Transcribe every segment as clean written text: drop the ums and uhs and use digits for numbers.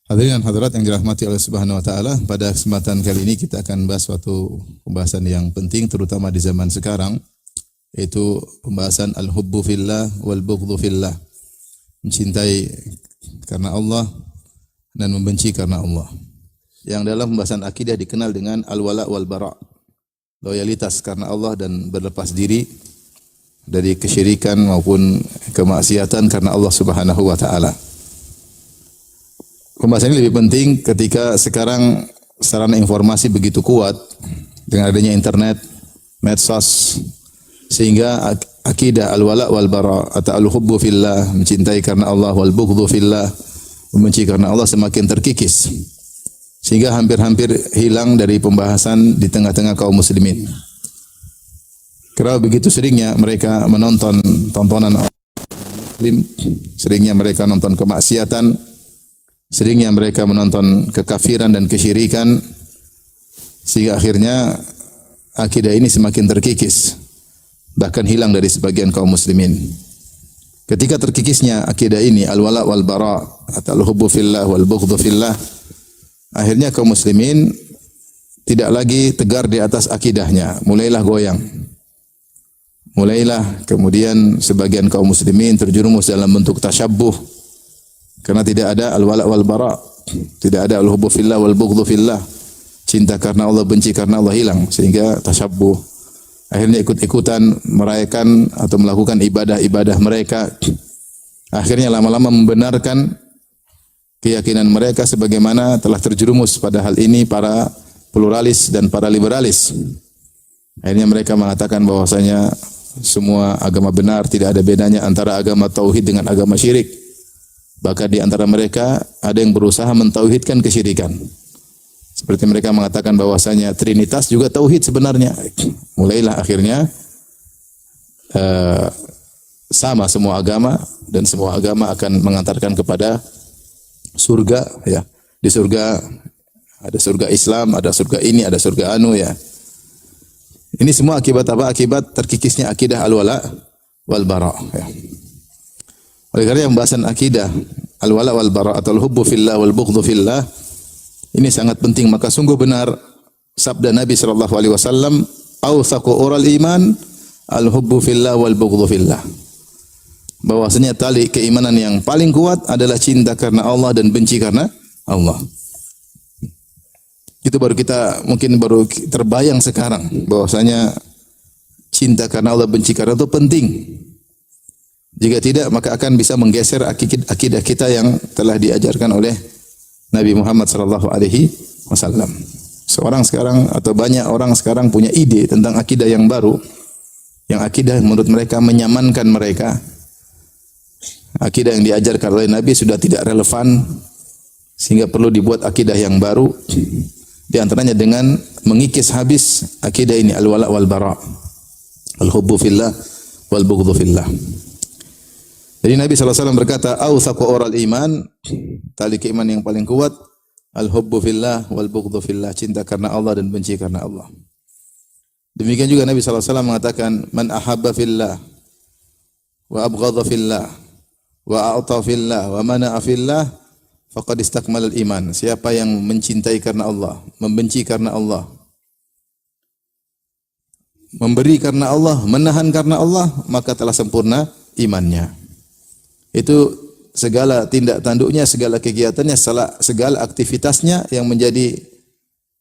Hadirin dan hadirat yang dirahmati oleh Subhanahu wa taala, pada kesempatan kali ini kita akan bahas suatu pembahasan yang penting terutama di zaman sekarang, yaitu pembahasan al-hubbu fillah wal bughdhu fillah. Mencintai karena Allah dan membenci karena Allah. Yang dalam pembahasan akidah dikenal dengan al-wala wal bara. Loyalitas karena Allah dan berlepas diri dari kesyirikan maupun kemaksiatan karena Allah Subhanahu wa taala. Pembahasan ini lebih penting ketika sekarang sarana informasi begitu kuat dengan adanya internet, medsos, sehingga akidah al-wala wal bara atau al-hubbu fillah, mencintai karena Allah, wal bughdhu fillah, membenci karena Allah semakin terkikis. Sehingga hampir-hampir hilang dari pembahasan di tengah-tengah kaum muslimin. Karena begitu seringnya mereka menonton tontonan muslim, seringnya mereka nonton kemaksiatan, seringnya mereka menonton kekafiran dan kesyirikan, sehingga akhirnya akidah ini semakin terkikis, bahkan hilang dari sebagian kaum muslimin. Ketika terkikisnya akidah ini, al-wala wal bara atau al-hubbu fillah wal bughdhu fillah, akhirnya kaum muslimin tidak lagi tegar di atas akidahnya, mulailah goyang. Mulailah kemudian sebagian kaum muslimin terjerumus dalam bentuk tasyabbuh, karena tidak ada al-wala wal bara, tidak ada al-hubbu fillah wal bughdhu fillah. Cinta karena Allah, benci karena Allah hilang, sehingga tasyabbuh. Akhirnya ikut-ikutan merayakan atau melakukan ibadah-ibadah mereka. Akhirnya lama-lama membenarkan keyakinan mereka sebagaimana telah terjerumus pada hal ini para pluralis dan para liberalis. Akhirnya mereka mengatakan bahwasanya semua agama benar, tidak ada bedanya antara agama tauhid dengan agama syirik. Bahkan di antara mereka ada yang berusaha mentauhidkan kesyirikan. Seperti mereka mengatakan bahwasanya Trinitas juga tauhid sebenarnya. Mulailah akhirnya sama semua agama, dan semua agama akan mengantarkan kepada surga, ya. Di surga ada surga Islam, ada surga ini, ada surga anu, ya. Ini semua akibat apa? Akibat terkikisnya akidah al-wala wal bara, ya. Oleh karena pembahasan akidah al-wala wal bara atau al-hubbu fillah wal bughdhu fillah ini sangat penting, maka sungguh benar sabda Nabi sallallahu alaihi wasallam, "Awthaqu ural iman al-hubbu fillah wal bughdhu fillah." Bahwasanya tali keimanan yang paling kuat adalah cinta karena Allah dan benci karena Allah. Itu mungkin baru terbayang sekarang bahwasanya cinta karena Allah, benci karena itu penting. Jika tidak, maka akan bisa menggeser akidah kita yang telah diajarkan oleh Nabi Muhammad sallallahu alaihi wasallam. Seorang sekarang atau banyak orang sekarang punya ide tentang akidah yang baru, yang akidah menurut mereka menyamankan mereka. Akidah yang diajarkan oleh Nabi sudah tidak relevan, sehingga perlu dibuat akidah yang baru. Di antaranya dengan mengikis habis akidah ini, al-wala wal bara, al-hubbu fillah wal bughdhu fillah. Jadi Nabi SAW berkata, "Awthaqu ural iman," tali keimanan yang paling kuat, al-hubbu fillah wal bughdhu fillah, cinta karena Allah dan benci karena Allah. Demikian juga Nabi SAW mengatakan, "Man ahabba fillah wa abghadha fillah wa a'ta fillah wa mana'a fillah faqad istakmalal iman." Siapa yang mencintai karena Allah, membenci karena Allah, memberi karena Allah, menahan karena Allah, maka telah sempurna imannya. Itu segala tindak tanduknya, segala kegiatannya, segala aktivitasnya yang menjadi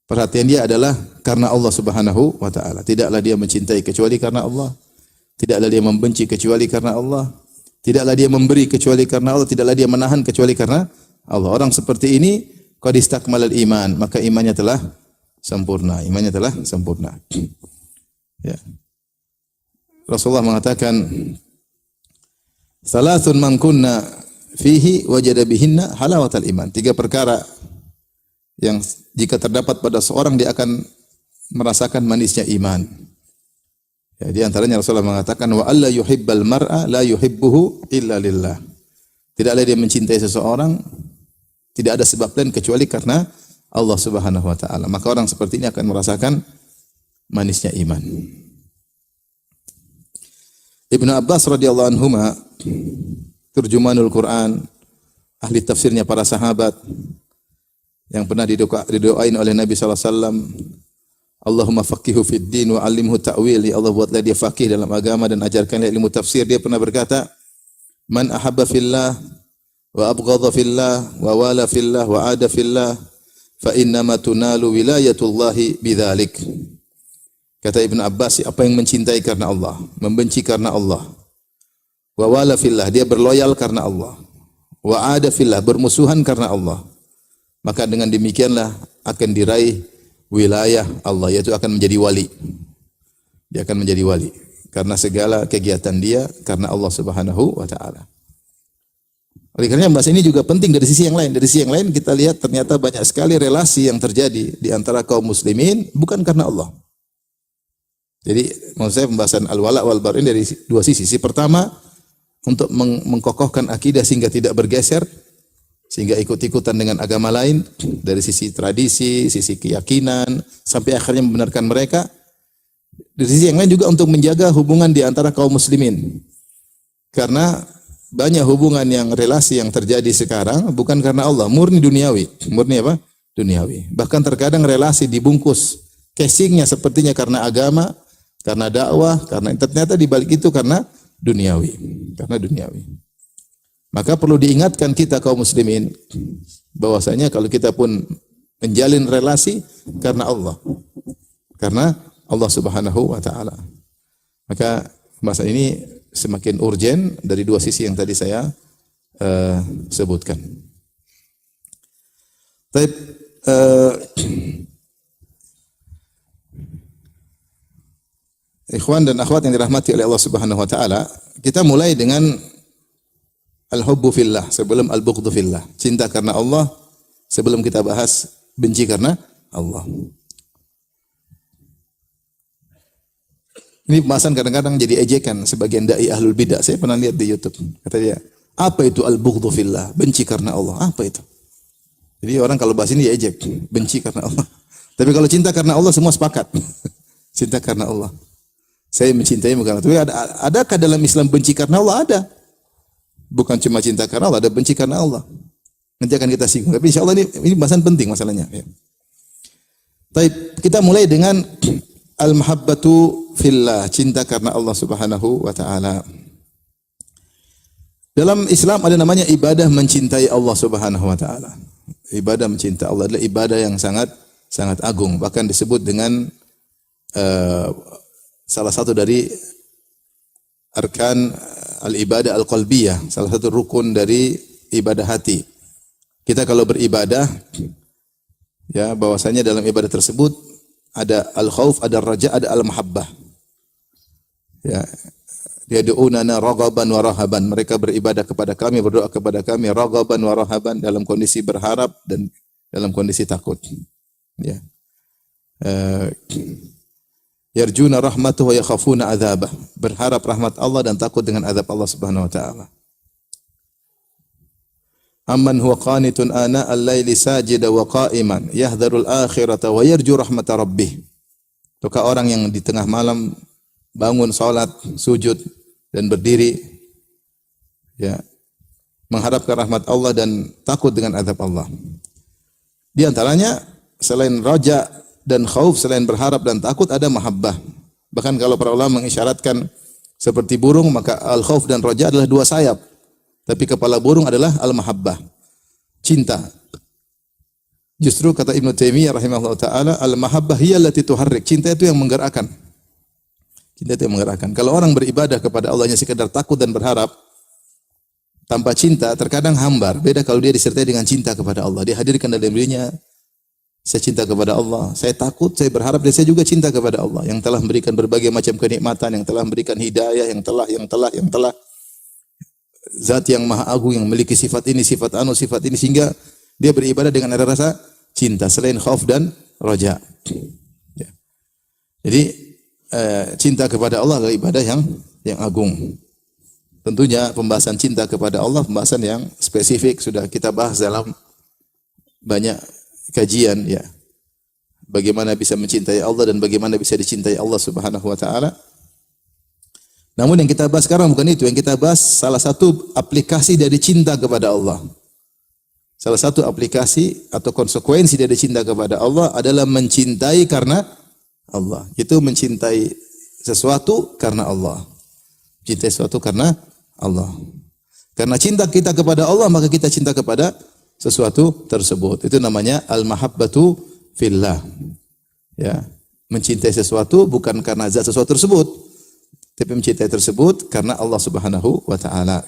perhatian dia adalah karena Allah Subhanahu wa taala. Tidaklah dia mencintai kecuali karena Allah. Tidaklah dia membenci kecuali karena Allah. Tidaklah dia memberi kecuali karena Allah. Tidaklah dia menahan kecuali karena Allah. Orang seperti ini qad istakmalal iman, maka imannya telah sempurna. Imannya telah sempurna. Ya. Rasulullah mengatakan, "Salasun man kunna fihi wajada bihinna halawatal iman." 3 perkara yang jika terdapat pada seorang dia akan merasakan manisnya iman. Ya, di antaranya Rasulullah mengatakan, "Wa alla yuhibbal mar'a la yuhibbuhu illa lillah." Tidaklah dia mencintai seseorang, tidak ada sebab lain kecuali karena Allah Subhanahu wa taala. Maka orang seperti ini akan merasakan manisnya iman. Ibnu Abbas radhiyallahu anhuma, turjumanul Quran, ahli tafsirnya para sahabat, yang pernah didoain oleh Nabi sallallahu alaihi wasallam, Allahumma faqihu fid din wa 'allimhu ta'wil. Ya Allah, buatlah dia faqih dalam agama dan ajarkanlah ilmu tafsir. Dia pernah berkata, man ahabba fillah wa abghadha fillah wa wala fillah wa ada fillah fa innama tunalu wilayatullahi bidzalik. Kata Ibn Abbas, apa yang mencintai karena Allah, membenci karena Allah. Wa wala fillah, dia berloyal karena Allah. Wa ada fillah, bermusuhan karena Allah. Maka dengan demikianlah akan diraih wilayah Allah, yaitu akan menjadi wali. Dia akan menjadi wali karena segala kegiatan dia karena Allah Subhanahu wa taala. Oleh karena bahasa ini juga penting dari sisi yang lain. Dari sisi yang lain kita lihat ternyata banyak sekali relasi yang terjadi di antara kaum muslimin bukan karena Allah. Jadi maksud saya pembahasan al-wala wal bara ini dari dua sisi. Sisi pertama untuk mengkokohkan akidah sehingga tidak bergeser, sehingga ikut-ikutan dengan agama lain dari sisi tradisi, sisi keyakinan, sampai akhirnya membenarkan mereka. Dari sisi yang lain juga untuk menjaga hubungan di antara kaum muslimin. Karena banyak hubungan yang relasi yang terjadi sekarang bukan karena Allah, murni duniawi. Murni apa? Duniawi. Bahkan terkadang relasi dibungkus casingnya sepertinya karena agama, karena dakwah, karena ternyata di balik itu karena duniawi. Karena duniawi. Maka perlu diingatkan kita kaum muslimin bahwasanya kalau kita pun menjalin relasi karena Allah. Karena Allah Subhanahu wa taala. Maka masa ini semakin urgen dari dua sisi yang tadi saya sebutkan. Baik, ikhwan dan akhwat yang dirahmati oleh Allah Subhanahu wa taala, kita mulai dengan al-hubbu fillah sebelum al-bughdhu fillah. Cinta karena Allah sebelum kita bahas benci karena Allah. Ini pembahasan kadang-kadang jadi ejekan sebagian dai ahlul bidah. Saya pernah lihat di YouTube. Kata dia, apa itu al-bughdhu fillah? Benci karena Allah. Apa itu? Jadi orang kalau bahas ini ya ejek, benci karena Allah. Tapi kalau cinta karena Allah semua sepakat. Cinta karena Allah. Saya mencintaimu karena Allah. Tapi adakah dalam Islam benci karena Allah? Ada. Bukan cuma cinta karena Allah, ada benci karena Allah. Nanti akan kita singgung. Tapi insya Allah ini bahasan penting masalahnya. Ya. Baik, kita mulai dengan al-mahabbatu fillah, cinta karena Allah Subhanahu wa taala. Dalam Islam ada namanya ibadah mencintai Allah Subhanahu wa taala. Ibadah mencintai Allah adalah ibadah yang sangat agung, bahkan disebut dengan salah satu dari arkan al-ibadah al-qalbiyah, salah satu rukun dari ibadah hati. Kita kalau beribadah, ya bahwasanya dalam ibadah tersebut ada al-khauf, ada raja, ada al-mahabbah. Ya, yad'unana raghaban wa rahaban. Mereka beribadah kepada kami, berdoa kepada kami raghaban wa rahaban, dalam kondisi berharap dan dalam kondisi takut. Ya. Yarjuna rahmatahu wa yakhafuna adzabah. Berharap rahmat Allah dan takut dengan azab Allah Subhanahu wa taala. Amman huwa qanitun ana al-laili sajida wa qa'iman yahdharul akhirata wa yarju rahmata rabbih. Tukar orang yang di tengah malam bangun salat, sujud dan berdiri, ya, mengharapkan rahmat Allah dan takut dengan azab Allah. Di antaranya selain raja dan khauf, selain berharap dan takut, ada mahabbah. Bahkan kalau para ulama mengisyaratkan seperti burung, maka al-khauf dan raja adalah dua sayap. Tapi kepala burung adalah al-mahabbah, cinta. Justru kata Ibnu Taimiyah rahimahullah taala, al-mahabbah hiya allati tuharrik. Cinta itu yang menggerakkan. Cinta itu yang menggerakkan. Kalau orang beribadah kepada Allah hanya sekedar takut dan berharap, tanpa cinta terkadang hambar. Beda kalau dia disertai dengan cinta kepada Allah. Dia hadirkan dalam dirinya, saya cinta kepada Allah, saya takut, saya berharap, dan saya juga cinta kepada Allah yang telah memberikan berbagai macam kenikmatan, yang telah memberikan hidayah, yang telah zat yang maha agung yang memiliki sifat ini, sifat anu, sifat ini, sehingga dia beribadah dengan ada rasa cinta selain khauf dan raja. Ya. Jadi cinta kepada Allah adalah ibadah yang agung. Tentunya pembahasan cinta kepada Allah pembahasan yang spesifik, sudah kita bahas dalam banyak kajian, ya. Bagaimana bisa mencintai Allah dan bagaimana bisa dicintai Allah Subhanahu wa taala. Namun yang kita bahas sekarang bukan itu, yang kita bahas salah satu aplikasi dari cinta kepada Allah. Salah satu aplikasi atau konsekuensi dari cinta kepada Allah adalah mencintai karena Allah. Itu mencintai sesuatu karena Allah. Cintai sesuatu karena Allah. Karena cinta kita kepada Allah, maka kita cinta kepada sesuatu tersebut. Itu namanya al-mahabbatu fillah. Ya, mencintai sesuatu bukan karena zat sesuatu tersebut, tapi mencintai tersebut karena Allah Subhanahu wa taala.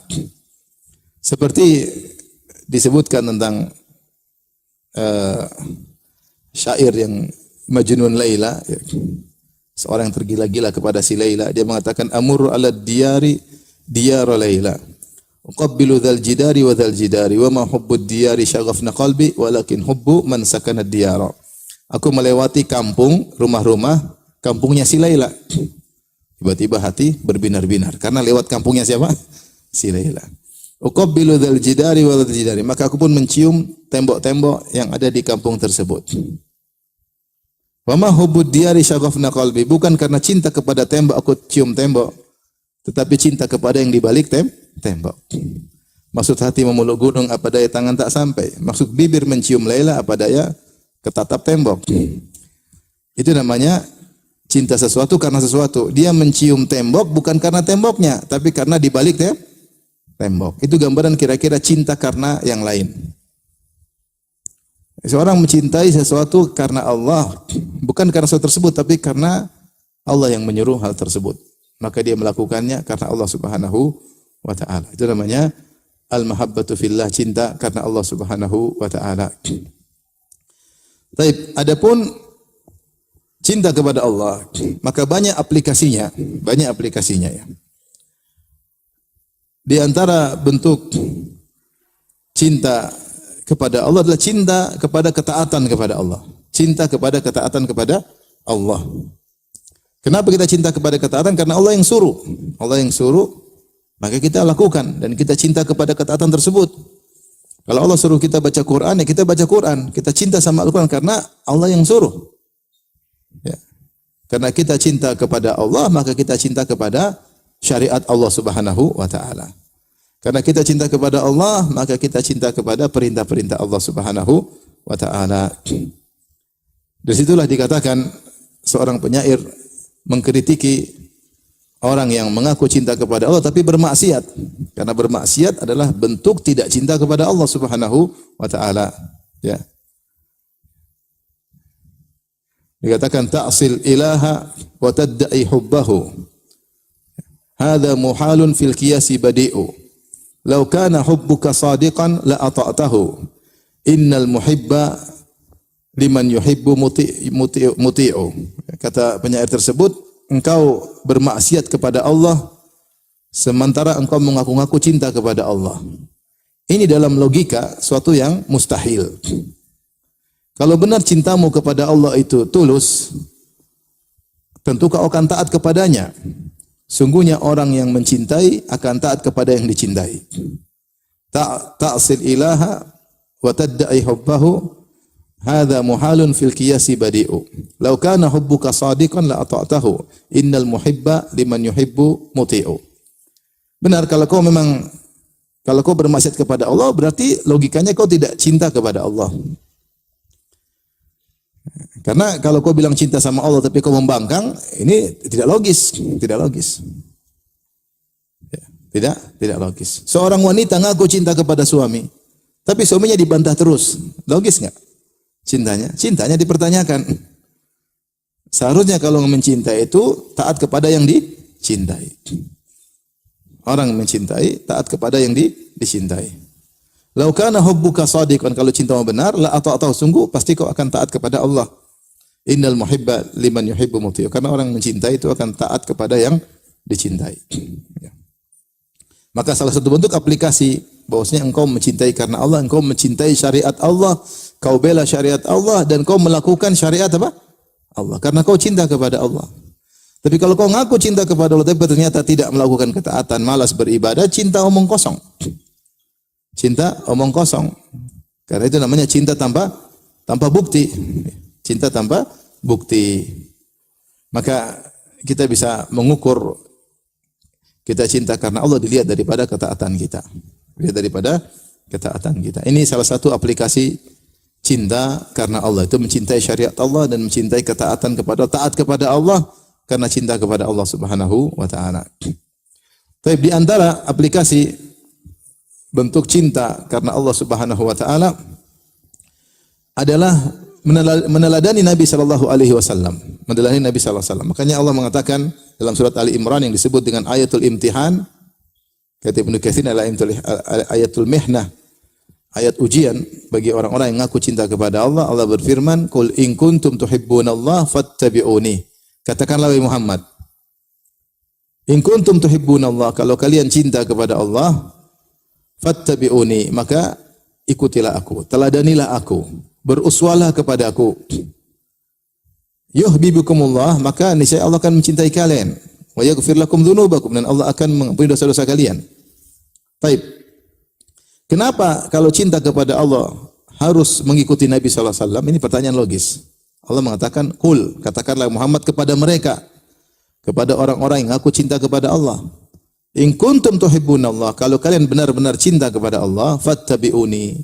Seperti disebutkan tentang syair yang Majnun Laila, ya. Seorang yang tergila-gila kepada si Laila, dia mengatakan amur ala diyari diyara Laila uqabbilu dzal jidari wa dzal jidari wa ma hubbud diyari syaghafna qalbi walakin hubbu man sakana diyara. Aku melewati kampung, rumah-rumah kampungnya si Laila. Tiba-tiba hati berbinar-binar karena lewat kampungnya siapa? Si Laila. Uqabbilu dzal jidari wa dzal jidari, maka aku pun mencium tembok-tembok yang ada di kampung tersebut. Wa ma hubbud diyari syaghafna qalbi, bukan karena cinta kepada tembok aku cium tembok, tetapi cinta kepada yang di balik tembok. Maksud hati memeluk gunung, apa daya tangan tak sampai. Maksud bibir mencium Laila, apa daya ketatap tembok. Itu namanya cinta sesuatu karena sesuatu. Dia mencium tembok bukan karena temboknya, tapi karena di balik tembok. Itu gambaran kira-kira cinta karena yang lain. Seorang mencintai sesuatu karena Allah, bukan karena sesuatu tersebut, tapi karena Allah yang menyuruh hal tersebut. Maka dia melakukannya karena Allah Subhanahu wa taala. Itu namanya al-mahabbatu fillah, cinta karena Allah Subhanahu wa taala. Baik, adapun cinta kepada Allah, maka banyak aplikasinya ya. Di antara bentuk cinta kepada Allah adalah cinta kepada ketaatan kepada Allah. Cinta kepada ketaatan kepada Allah. Kenapa kita cinta kepada ketaatan? Karena Allah yang suruh. Allah yang suruh, maka kita lakukan dan kita cinta kepada ketaatan tersebut. Kalau Allah suruh kita baca Quran, ya kita baca Quran. Kita cinta sama Al-Quran karena Allah yang suruh. Ya. Karena kita cinta kepada Allah, maka kita cinta kepada syariat Allah Subhanahu wa taala. Karena kita cinta kepada Allah, maka kita cinta kepada perintah-perintah Allah Subhanahu wa taala. Dari situlah dikatakan seorang penyair mengkritiki orang yang mengaku cinta kepada Allah tapi bermaksiat. Karena bermaksiat adalah bentuk tidak cinta kepada Allah Subhanahu wa taala, ya. Dikatakan ta'sil ilaha wa tadda'i hubbahu. Hadza muhalun fil qiyasi badi'u. Law kana hubbuka sadiqan la ata'tahu. Innal muhibba liman yuhibbu muti'u. Kata penyair tersebut, engkau bermaksiat kepada Allah sementara engkau mengaku-ngaku cinta kepada Allah. Ini dalam logika suatu yang mustahil. Kalau benar cintamu kepada Allah itu tulus, tentu kau akan taat kepadanya. Sungguhnya orang yang mencintai akan taat kepada yang dicintai. Ta'sil ilaha wa tadda'i hubbahu hadza muhalun fil qiyasi badi'u. Law kana hubbuka shadiqan la ata'tahu. Innal muhibba liman yuhibbu muti'u. Benar, kalau kau bermaksiat kepada Allah, berarti logikanya kau tidak cinta kepada Allah. Karena kalau kau bilang cinta sama Allah tapi kau membangkang, ini tidak logis. Tidak logis. Seorang wanita ngaku cinta kepada suami, tapi suaminya dibantah terus. Logis enggak? Cintanya dipertanyakan. Seharusnya kalau mencintai itu taat kepada yang dicintai. Orang mencintai taat kepada yang dicintai. Lau kana hubbuka shadiqan, kalau cintamu benar, la ata'tahu, sungguh pasti kau akan taat kepada Allah. Innal muhibba liman yuhibbu muti'u. Karena orang mencintai itu akan taat kepada yang dicintai. Maka salah satu bentuk aplikasi bahwasanya engkau mencintai karena Allah, engkau mencintai syariat Allah, kau bela syariat Allah dan kau melakukan syariat apa? Allah. Karena kau cinta kepada Allah. Tapi kalau kau ngaku cinta kepada Allah tapi ternyata tidak melakukan ketaatan, malas beribadah, cinta omong kosong. Cinta omong kosong. Karena itu namanya cinta tanpa bukti. Cinta tanpa bukti. Maka kita bisa mengukur kita cinta karena Allah dilihat daripada ketaatan kita. Dilihat daripada ketaatan kita. Ini salah satu aplikasi cinta karena Allah, itu mencintai syariat Allah dan mencintai ketaatan kepada taat kepada Allah karena cinta kepada Allah Subhanahu wa taala. Tapi di antara aplikasi bentuk cinta karena Allah Subhanahu wa taala adalah meneladani Nabi sallallahu alaihi wasallam. Meneladani Nabi sallallahu alaihi wasallam. Makanya Allah mengatakan dalam surat Ali Imran yang disebut dengan ayatul imtihan, kata Ibnu Katsir adalah ayatul mihnah, ayat ujian bagi orang-orang yang mengaku cinta kepada Allah. Allah berfirman, "Qul in kuntum tuhibbunallaha fattabi'uni." Katakanlah wahai Muhammad, in kuntum tuhibbunallah, kalau kalian cinta kepada Allah, fattabi'uni, maka ikutilah aku, teladanilah aku, beruswalah kepada aku. Yuhibbukumullah, maka niscaya Allah akan mencintai kalian. Wa yaghfir lakum dzunubakum, dan Allah akan mengampuni dosa-dosa kalian. Baik. Kenapa kalau cinta kepada Allah harus mengikuti Nabi sallallahu alaihi wasallam? Ini pertanyaan logis. Allah mengatakan, "Qul," katakanlah Muhammad kepada mereka, kepada orang-orang yang aku cinta kepada Allah. In kuntum tuhibbunallah, kalau kalian benar-benar cinta kepada Allah, fattabi'uni,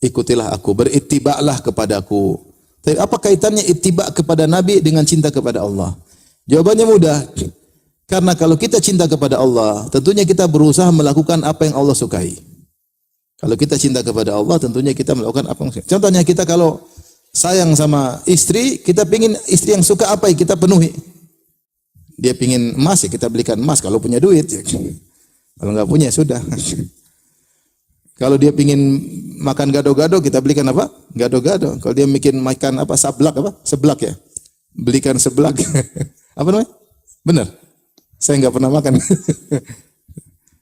ikutilah aku, berittiba'lah kepadaku. Tapi apa kaitannya ittiba' kepada Nabi dengan cinta kepada Allah? Jawabannya mudah. Karena kalau kita cinta kepada Allah, tentunya kita berusaha melakukan apa yang Allah sukai. Kalau kita cinta kepada Allah, tentunya kita melakukan apa yang sukai. Contohnya kita kalau sayang sama istri, kita pingin istri yang suka apa yang kita penuhi. Dia pingin emas, ya kita belikan emas kalau punya duit. Ya. Kalau nggak punya, sudah. Kalau dia pingin makan gado-gado, kita belikan apa? Gado-gado. Kalau dia bikin makan apa? Sablak apa? Seblak ya. Belikan seblak. Apa namanya? Benar. Saya nggak pernah makan.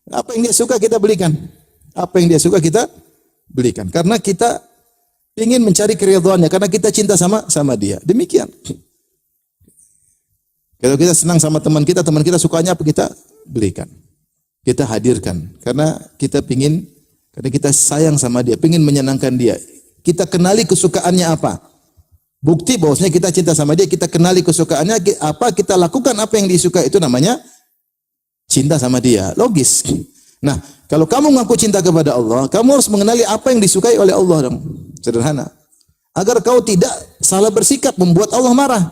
Apa yang dia suka kita belikan. Apa yang dia suka kita belikan. Karena kita ingin mencari keridhaannya. Karena kita cinta sama dia. Demikian. Kalau kita senang sama teman kita sukanya apa, kita belikan. Kita hadirkan. Karena kita sayang sama dia, ingin menyenangkan dia. Kita kenali kesukaannya apa. Bukti bahwasanya kita cinta sama dia, kita kenali kesukaannya apa, kita lakukan apa yang disukai, itu namanya cinta sama dia. Logis. Nah, kalau kamu ngaku cinta kepada Allah, kamu harus mengenali apa yang disukai oleh Allah dong. Sederhana. Agar kau tidak salah bersikap membuat Allah marah.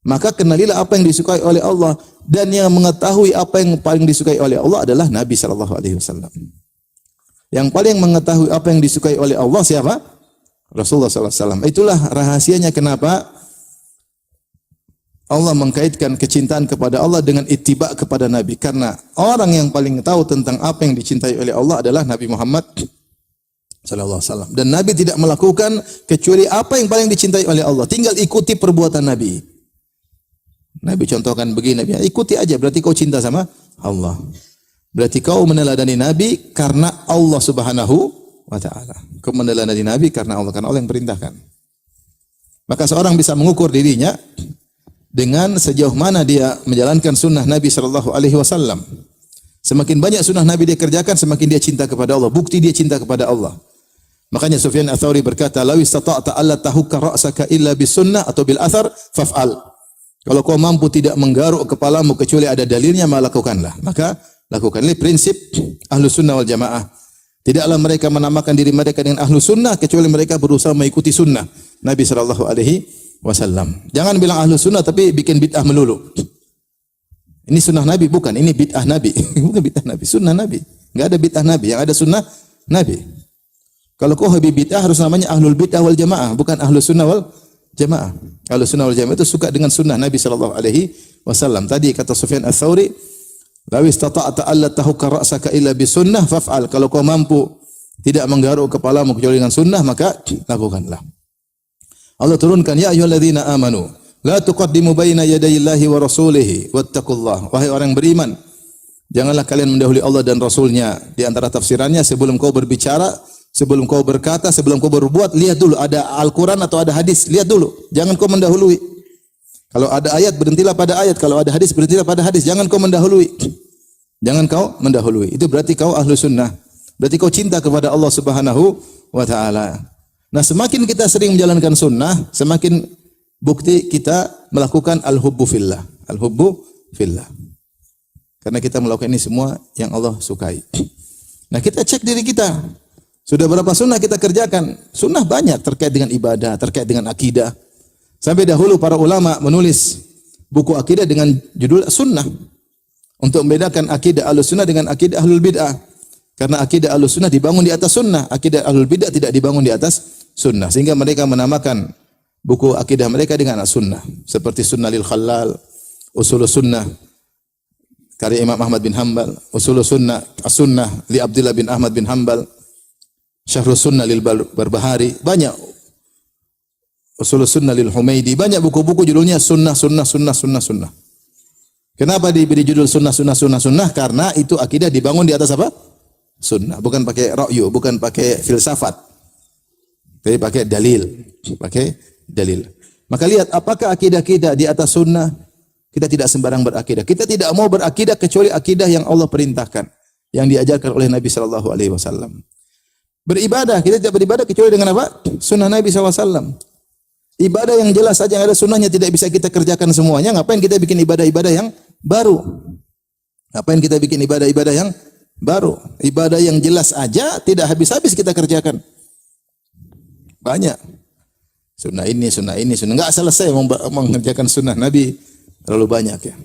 Maka kenalilah apa yang disukai oleh Allah, dan yang mengetahui apa yang paling disukai oleh Allah adalah Nabi sallallahu alaihi wasallam. Yang paling mengetahui apa yang disukai oleh Allah siapa? Rasulullah sallallahu alaihi wasallam. Itulah rahasianya kenapa Allah mengkaitkan kecintaan kepada Allah dengan ittiba kepada Nabi, karena orang yang paling tahu tentang apa yang dicintai oleh Allah adalah Nabi Muhammad sallallahu alaihi wasallam. Dan Nabi tidak melakukan kecuali apa yang paling dicintai oleh Allah. Tinggal ikuti perbuatan Nabi. Nabi contohkan begini, Nabi, ikuti aja, berarti kau cinta sama Allah. Berarti kau meneladani Nabi karena Allah Subhanahu wa taala. Kau meneladani Nabi karena Allah yang perintahkan. Maka seorang bisa mengukur dirinya dengan sejauh mana dia menjalankan sunnah Nabi sallallahu alaihi wasallam. Semakin banyak sunnah Nabi dia kerjakan, semakin dia cinta kepada Allah. Bukti dia cinta kepada Allah. Makanya Sufyan Ats-Tsauri berkata, "Law istata'ta alla tahukka ra'saka illa bis-sunnah atau bil athar faf'al." Kalau kau mampu tidak menggaruk kepalamu kecuali ada dalilnya, maka lakukanlah. Maka lakukan. Ini prinsip Ahlus Sunnah wal Jamaah. Tidaklah mereka menamakan diri mereka dengan Ahlus Sunnah kecuali mereka berusaha mengikuti sunnah Nabi sallallahu alaihi wasallam. Jangan bilang Ahlus Sunnah tapi bikin bid'ah melulu. Ini sunnah Nabi, bukan. Ini bid'ah Nabi. Bukan bid'ah Nabi, sunnah Nabi. Enggak ada bid'ah Nabi, yang ada sunnah Nabi. Kalau kau hobi bid'ah harus namanya Ahlul Bid'ah wal Jamaah, bukan Ahlus Sunnah wal Jamaah. Ahlus Sunnah wal Jamaah itu suka dengan sunnah Nabi sallallahu alaihi wasallam. Tadi kata Sufyan Ats-Tsauri, "Law istata'ta alla tahukka ra'saka illa bisunnah faf'al." Kalau kau mampu tidak menggaruk kepalamu kecuali dengan sunnah, maka lakukanlah. Allah turunkan, "Ya ayyuhalladzina amanu, la tuqaddimu baina yadayillahi wa rasulihi wattaqullah." Wahai orang yang beriman, janganlah kalian mendahului Allah dan Rasulnya. Di antara tafsirannya, sebelum kau berbicara, sebelum kau berkata, sebelum kau berbuat, lihat dulu ada Al-Quran atau ada hadis, lihat dulu. Jangan kau mendahului. Kalau ada ayat, berhentilah pada ayat. Kalau ada hadis, berhentilah pada hadis. Jangan kau mendahului. Jangan kau mendahului. Itu berarti kau ahlu sunnah. Berarti kau cinta kepada Allah Subhanahu wa ta'ala. Nah, semakin kita sering menjalankan sunnah, semakin bukti kita melakukan al-hubbu fillah. Al-hubbu fillah. Karena kita melakukan ini semua yang Allah sukai. Nah, kita cek diri kita. Sudah berapa sunnah kita kerjakan? Sunnah banyak terkait dengan ibadah, terkait dengan akidah. Sampai dahulu para ulama menulis buku akidah dengan judul sunnah. Untuk membedakan akidah Ahlus Sunnah dengan akidah Ahlul Bid'ah. Karena akidah Ahlus Sunnah dibangun di atas sunnah, akidah Ahlul Bid'ah tidak dibangun di atas sunnah. Sehingga mereka menamakan buku akidah mereka dengan sunnah. Seperti Sunnah lil Khalal, Usulus Sunnah karya Imam Ahmad bin Hanbal, Usulus Sunnah, As-Sunnah li Abdullah bin Ahmad bin Hanbal, Syarhus Sunnah lil Barbahari, banyak. Usulus Sunnah lil Humaidi, banyak buku-buku judulnya sunnah. Kenapa diberi judul sunnah? Karena itu akidah dibangun di atas apa? Sunnah. Bukan pakai ra'yu, bukan pakai filsafat. Tapi pakai dalil. Maka lihat apakah akidah kita di atas sunnah? Kita tidak sembarang berakidah. Kita tidak mau berakidah kecuali akidah yang Allah perintahkan, yang diajarkan oleh Nabi sallallahu alaihi wasallam. Beribadah, kita tidak beribadah kecuali dengan apa? Sunnah Nabi sallallahu alaihi wasallam. Ibadah yang jelas saja yang ada sunnahnya tidak bisa kita kerjakan semuanya. Ngapain kita bikin ibadah-ibadah yang baru? Ibadah yang jelas aja tidak habis-habis kita kerjakan. Banyak. Sunnah ini. Enggak selesai mengerjakan sunnah Nabi. Terlalu banyak ya.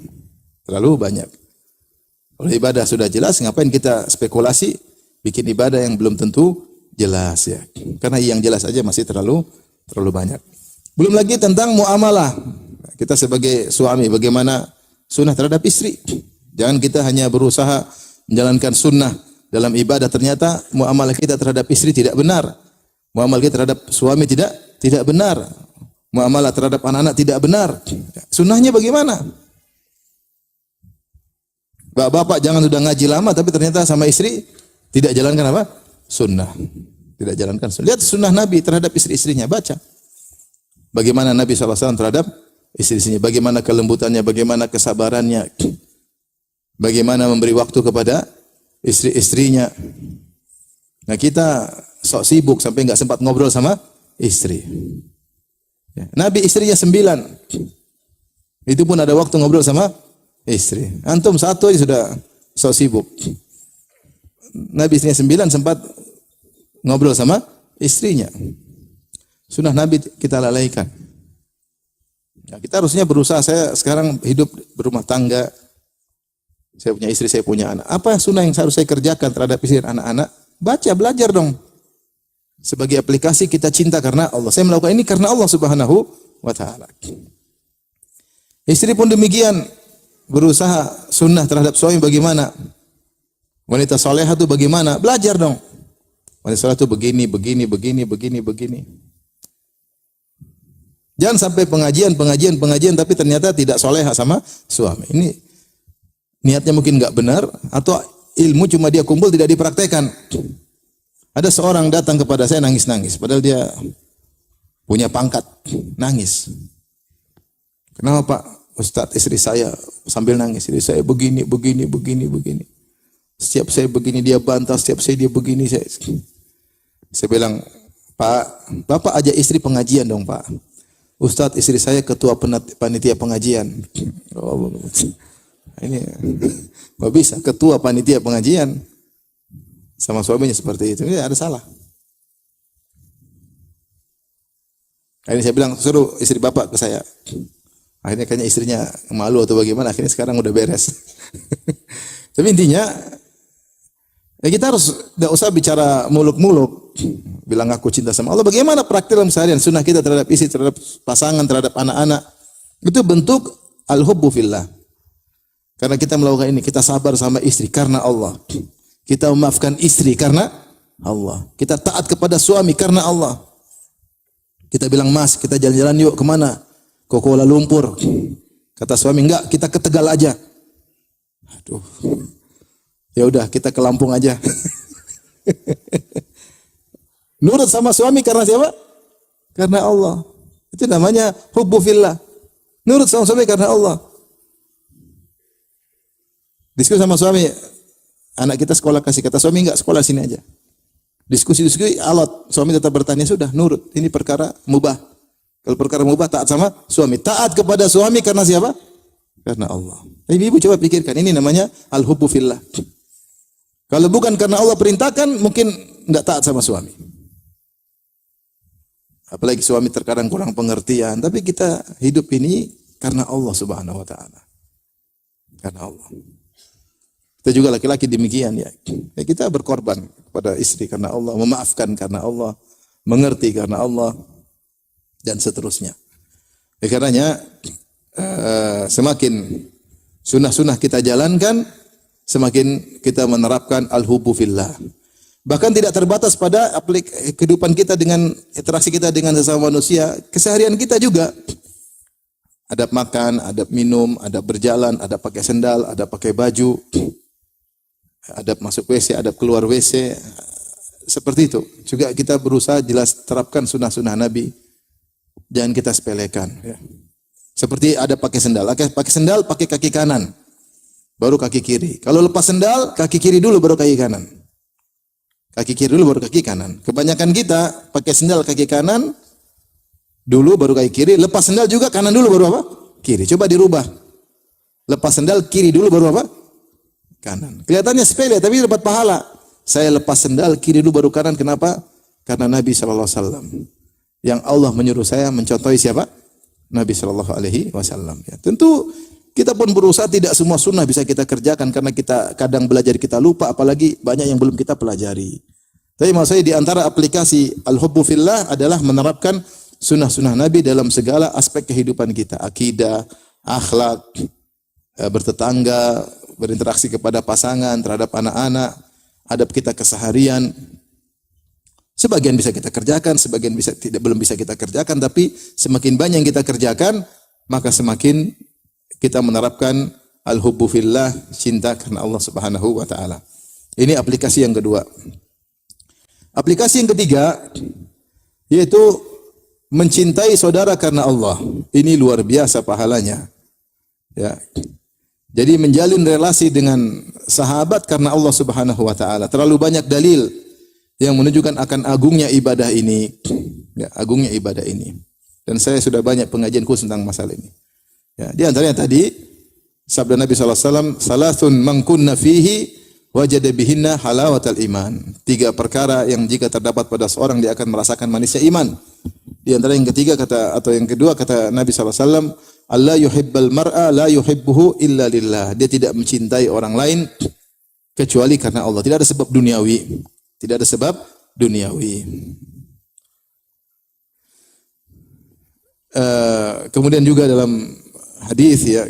Kalau ibadah sudah jelas, ngapain kita spekulasi bikin ibadah yang belum tentu jelas ya. Karena yang jelas aja masih terlalu banyak. Belum lagi tentang muamalah. Kita sebagai suami bagaimana sunnah terhadap istri. Jangan kita hanya berusaha menjalankan sunnah dalam ibadah, ternyata muamalah kita terhadap istri tidak benar. Muamalah kita terhadap suami tidak benar. Muamalah terhadap anak-anak tidak benar. Sunnahnya bagaimana? Bapak jangan sudah ngaji lama tapi ternyata sama istri tidak jalankan apa? Sunnah. Tidak jalankan sunnah. Lihat sunnah Nabi terhadap istri-istrinya, baca. Bagaimana Nabi SAW terhadap istri-istrinya, bagaimana kelembutannya, bagaimana kesabarannya, bagaimana memberi waktu kepada istri-istrinya. Nah, kita sok sibuk sampai enggak sempat ngobrol sama istri. Nabi istrinya 9. Itu pun ada waktu ngobrol sama istri. Antum 1 aja sudah sok sibuk. Nabi istrinya 9 sempat ngobrol sama istrinya. Sunnah Nabi kita lalaikan. Ya, kita harusnya berusaha. Saya sekarang hidup berumah tangga. Saya punya istri, saya punya anak. Apa sunnah yang harus saya kerjakan terhadap istri dan anak-anak? Baca, belajar dong. Sebagai aplikasi kita cinta karena Allah. Saya melakukan ini karena Allah Subhanahu wa taala. Istri pun demikian, berusaha sunnah terhadap suami bagaimana? Wanita salehah itu bagaimana? Belajar dong. Wanita salehah itu begini. Jangan sampai pengajian tapi ternyata tidak salehah sama suami. Ini niatnya mungkin enggak benar atau ilmu cuma dia kumpul tidak dipraktekkan. Ada seorang datang kepada saya nangis-nangis, padahal dia punya pangkat, nangis. Kenapa Pak? Ustaz, istri saya sambil nangis, istri saya begini. Setiap saya begini dia bantah, setiap saya dia begini. Saya bilang, Pak, Bapak ajak istri pengajian dong Pak. Ustaz, istri saya ketua panitia pengajian. Oh, ini nggak bisa, ketua panitia pengajian. Sama suaminya seperti itu, ini ada salah. Akhirnya saya bilang, suruh istri bapak ke saya. Akhirnya kayaknya istrinya malu atau bagaimana, akhirnya sekarang udah beres. Tapi intinya, ya kita harus tidak usah bicara muluk-muluk. Bilang aku cinta sama Allah. Bagaimana praktik dalam seharian sunnah kita terhadap istri, terhadap pasangan, terhadap anak-anak. Itu bentuk al-hubbu fillah. Karena kita melakukan ini, kita sabar sama istri karena Allah. Kita memaafkan istri karena Allah. Kita taat kepada suami karena Allah. Kita bilang, Mas, kita jalan-jalan yuk kemana? Ke Kuala Lumpur. Kata suami, enggak, kita ke Tegal aja. Aduh. Ya udah, kita ke Lampung aja. Nurut sama suami karena siapa? Karena Allah. Itu namanya hubbu fillah. Nurut sama suami karena Allah. Diskusi sama suami, anak kita sekolah kasih, kata suami enggak, sekolah sini aja. Diskusi alot, suami tetap bertanya, sudah nurut, ini perkara mubah. Kalau perkara mubah taat sama suami, taat kepada suami karena siapa? Karena Allah. Tapi ibu coba pikirkan, ini namanya al-hubbu fillah. Kalau bukan karena Allah perintahkan, mungkin tidak taat sama suami. Apalagi suami terkadang kurang pengertian. Tapi kita hidup ini karena Allah Subhanahu wa Ta'ala. Karena Allah. Kita juga laki-laki demikian ya. Kita berkorban kepada istri karena Allah, memaafkan karena Allah, mengerti karena Allah, dan seterusnya. Karenanya semakin sunnah-sunnah kita jalankan, semakin kita menerapkan al-hubbu fillah. Bahkan tidak terbatas pada kehidupan kita dengan interaksi kita dengan sesama manusia, keseharian kita juga. Adab makan, adab minum, adab berjalan, adab pakai sendal, adab pakai baju, adab masuk WC, adab keluar WC. Seperti itu. Juga kita berusaha jelas terapkan sunnah-sunnah Nabi. Jangan kita sepelekan. Ya. Seperti adab pakai sendal. Pakai sendal, pakai kaki kanan. Baru kaki kiri. Kalau lepas sendal, kaki kiri dulu baru kaki kanan. Kaki kiri dulu baru kaki kanan. Kebanyakan kita pakai sendal kaki kanan dulu baru kaki kiri. Lepas sendal juga kanan dulu baru apa? Kiri. Coba dirubah. Lepas sendal kiri dulu baru apa? Kanan. Kelihatannya sepele tapi dapat pahala. Saya lepas sendal kiri dulu baru kanan. Kenapa? Karena Nabi SAW. Yang Allah menyuruh saya mencontohi siapa? Nabi SAW. Ya. Tentu kita pun berusaha tidak semua sunnah bisa kita kerjakan karena kita kadang belajar kita lupa, apalagi banyak yang belum kita pelajari. Tapi maksud saya di antara aplikasi al-hubbu fillah adalah menerapkan sunnah-sunnah Nabi dalam segala aspek kehidupan kita, akidah, akhlak, bertetangga, berinteraksi kepada pasangan, terhadap anak-anak, adab kita keseharian. Sebagian bisa kita kerjakan, sebagian belum bisa kita kerjakan, tapi semakin banyak yang kita kerjakan, maka semakin kita menerapkan al-hubbu fillah, cinta karena Allah Subhanahu wa Ta'ala. Ini aplikasi yang kedua. Aplikasi yang ketiga yaitu mencintai saudara karena Allah. Ini luar biasa pahalanya. Ya. Jadi menjalin relasi dengan sahabat karena Allah Subhanahu wa Ta'ala. Terlalu banyak dalil yang menunjukkan akan agungnya ibadah ini. Ya, agungnya ibadah ini. Dan saya sudah banyak pengajian khusus tentang masalah ini. Ya, di antaranya tadi sabda Nabi SAW, salasun man kunna fihi wajada bihinna halawatal iman. 3 perkara yang jika terdapat pada seorang dia akan merasakan manisnya iman. Di antara yang ketiga yang kedua kata Nabi SAW, Allah yuhibbal mar'a la yuhibbuhu illa lillah. Dia tidak mencintai orang lain kecuali karena Allah. Tidak ada sebab duniawi. Tidak ada sebab duniawi. Kemudian juga dalam hadis ya,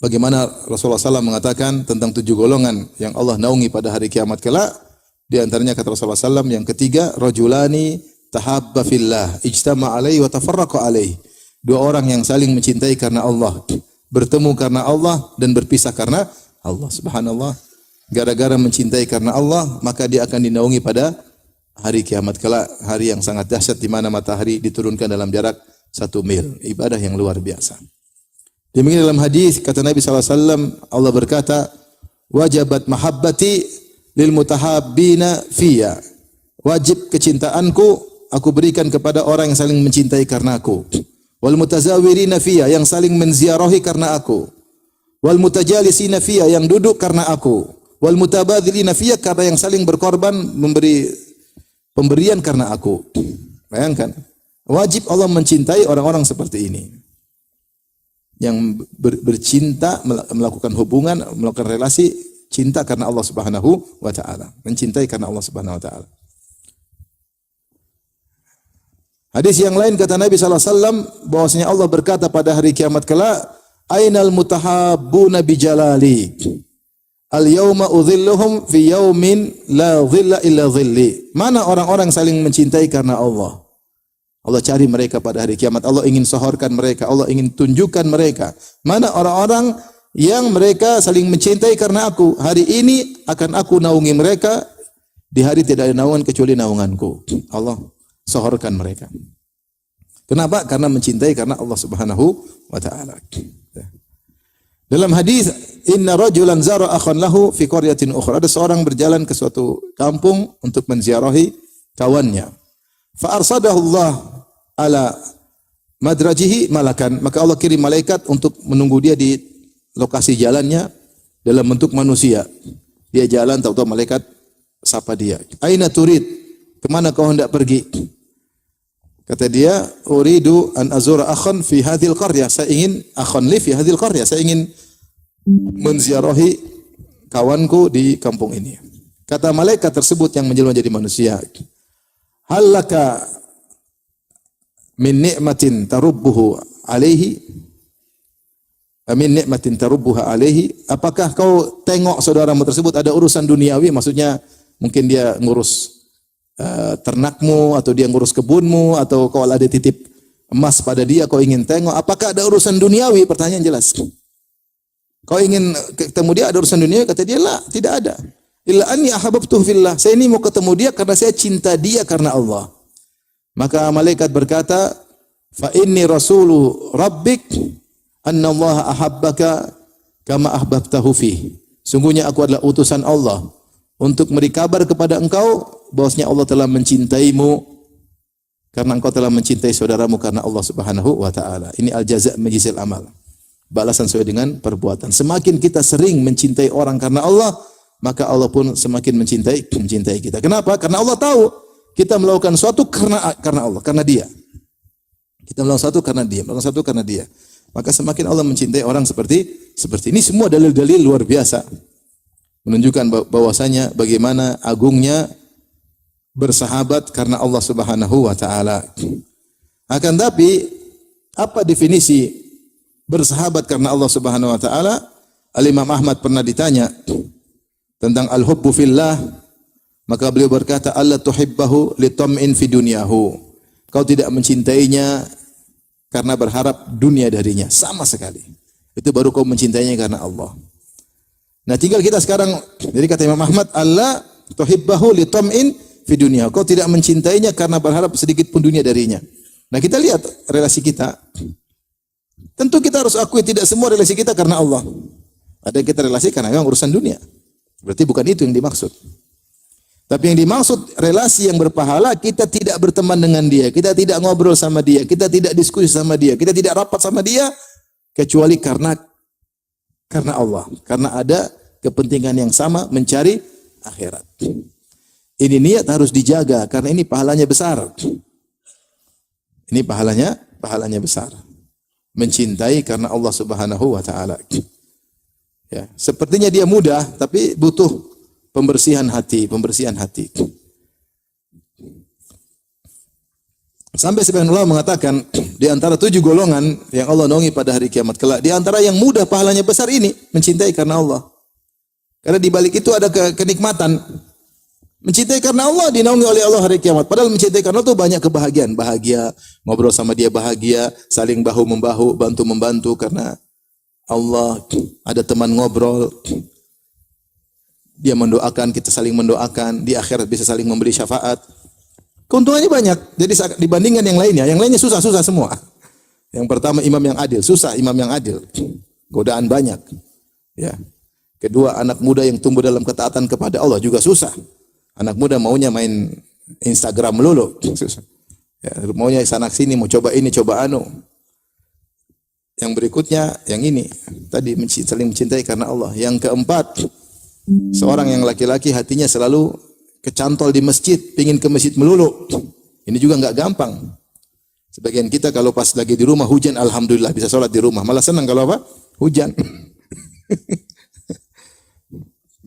bagaimana Rasulullah SAW mengatakan tentang 7 golongan yang Allah naungi pada hari kiamat kelak. Di antaranya kata Rasulullah SAW yang ketiga, rajulani tahabba fillah, ijtama alaihi wa tafarraqa alaihi. 2 orang yang saling mencintai karena Allah, bertemu karena Allah dan berpisah karena Allah. Subhanallah. Gara-gara mencintai karena Allah, maka dia akan dinaungi pada hari kiamat kelak, hari yang sangat dahsyat di mana matahari diturunkan dalam jarak 1 mil. Ibadah yang luar biasa. Demikian dalam hadis kata Nabi SAW, Allah berkata, wajabat mahabbati lil mutahabbina fiyya. Wajib kecintaanku aku berikan kepada orang yang saling mencintai karena aku. Wal mutazawirina fiyya, yang saling menziarahi karena aku. Wal mutajalisina fiyya, yang duduk karena aku. Wal mutabadzilina fiyya, karena yang saling berkorban memberi pemberian karena aku. Bayangkan. Wajib Allah mencintai orang-orang seperti ini. Yang bercinta, melakukan hubungan, melakukan relasi, cinta karena Allah Subhanahu wa Ta'ala. Mencintai karena Allah Subhanahu wa Ta'ala. Hadis yang lain kata Nabi SAW, bahwasanya Allah berkata pada hari kiamat kelak, Ainal mutahabbuna bijalali. Al-yawma udhilluhum fi yawmin la dhilla illa dhilli. Mana orang-orang saling mencintai karena Allah? Allah cari mereka pada hari kiamat. Allah ingin sohorkan mereka. Allah ingin tunjukkan mereka. Mana orang-orang yang mereka saling mencintai karena aku? Hari ini akan aku naungi mereka. Di hari tidak ada naungan kecuali naunganku. Allah sohorkan mereka. Kenapa? Karena mencintai karena Allah Subhanahu wa Ta'ala. Dalam hadis, inna rajulan zara akhan lahu fi qaryatin ukhra. Ada seorang berjalan ke suatu kampung untuk menziarahi kawannya. Fa arsadahu Allah ala madrajihi malakan. Maka Allah kirim malaikat untuk menunggu dia di lokasi jalannya dalam bentuk manusia. Dia jalan, tahu-tahu malaikat sapa dia. Aina turid? Kemana kau hendak pergi? Kata dia, uridu an azura akhan fi hadhil qaryah. Saya ingin akhan li fi hadhil qaryah. Saya ingin menziarahi kawanku di kampung ini. Kata malaikat tersebut yang menjelma jadi manusia, halaka min ni'matin tarubbuhu alaihi, min ni'matin tarubbuha alaihi. Apakah kau tengok saudaramu tersebut ada urusan duniawi? Maksudnya mungkin dia ngurus ternakmu, atau dia ngurus kebunmu, atau kalau ada titip emas pada dia kau ingin tengok, apakah ada urusan duniawi? Pertanyaan jelas. Kau ingin ketemu dia, ada urusan duniawi? Kata dia, la, tidak ada. Illa anni ahabbtuhu fillah. Saya ini mau ketemu dia karena saya cinta dia karena Allah. Maka malaikat berkata, fa inni rasulu rabbik anna Allah ahabbaka kama ahbabtahu fi. Sungguhnya aku adalah utusan Allah untuk memberi kabar kepada engkau bahwasanya Allah telah mencintaimu karena engkau telah mencintai saudaramu karena Allah Subhanahu wa taala. Ini al-jaza' min jinsil amal. Balasan sesuai dengan perbuatan. Semakin kita sering mencintai orang karena Allah, maka Allah pun semakin mencintai kita. Kenapa? Karena Allah tahu kita melakukan sesuatu karena Allah, karena Dia. Kita melakukan sesuatu karena Dia, melakukan sesuatu karena Dia. Maka semakin Allah mencintai orang seperti ini. Semua dalil-dalil luar biasa menunjukkan bahwasanya bagaimana agungnya bersahabat karena Allah Subhanahu wa taala. Akan tapi apa definisi bersahabat karena Allah Subhanahu wa taala? Al-Imam Ahmad pernah ditanya tentang al-hubbu fillah, maka beliau berkata, alla tuhibbahu litam'in fi dunyahu. Kau tidak mencintainya karena berharap dunia darinya, sama sekali. Itu baru kau mencintainya karena Allah. Nah, tinggal kita sekarang, jadi kata Imam Ahmad, alla tuhibbahu litam'in fi dunya. Kau tidak mencintainya karena berharap sedikit pun dunia darinya. Nah, kita lihat relasi kita. Tentu kita harus akui tidak semua relasi kita karena Allah. Ada yang kita relasi karena memang urusan dunia. Berarti bukan itu yang dimaksud. Tapi yang dimaksud relasi yang berpahala, kita tidak berteman dengan dia, kita tidak ngobrol sama dia, kita tidak diskusi sama dia, kita tidak rapat sama dia kecuali karena Allah. Karena ada kepentingan yang sama, mencari akhirat. Ini niat harus dijaga karena ini pahalanya besar. Ini pahalanya besar. Mencintai karena Allah Subhanahu wa taala. Ya, sepertinya dia mudah tapi butuh pembersihan hati. Sampai sebagian ulama mengatakan di antara 7 golongan yang Allah naungi pada hari kiamat kelak, di antara yang mudah pahalanya besar ini mencintai karena Allah. Karena di balik itu ada kenikmatan. Mencintai karena Allah dinaungi oleh Allah hari kiamat. Padahal mencintai karena Allah itu banyak kebahagiaan. Bahagia, ngobrol sama dia bahagia, saling bahu-membahu, bantu-membantu karena Allah. Ada teman ngobrol. Dia mendoakan, kita saling mendoakan. Di akhirat bisa saling memberi syafaat. Keuntungannya banyak. Jadi dibandingkan yang lainnya susah-susah semua. Yang pertama imam yang adil, susah imam yang adil. Godaan banyak. Ya. Kedua, anak muda yang tumbuh dalam ketaatan kepada Allah juga susah. Anak muda maunya main Instagram melulu. Ya, maunya sana sini, mau coba ini, coba anu. Yang berikutnya, yang ini. Tadi saling mencintai karena Allah. Yang keempat, seorang yang laki-laki hatinya selalu kecantol di masjid, pingin ke masjid melulu. Ini juga enggak gampang. Sebagian kita kalau pas lagi di rumah hujan, alhamdulillah bisa sholat di rumah. Malah senang kalau apa? Hujan.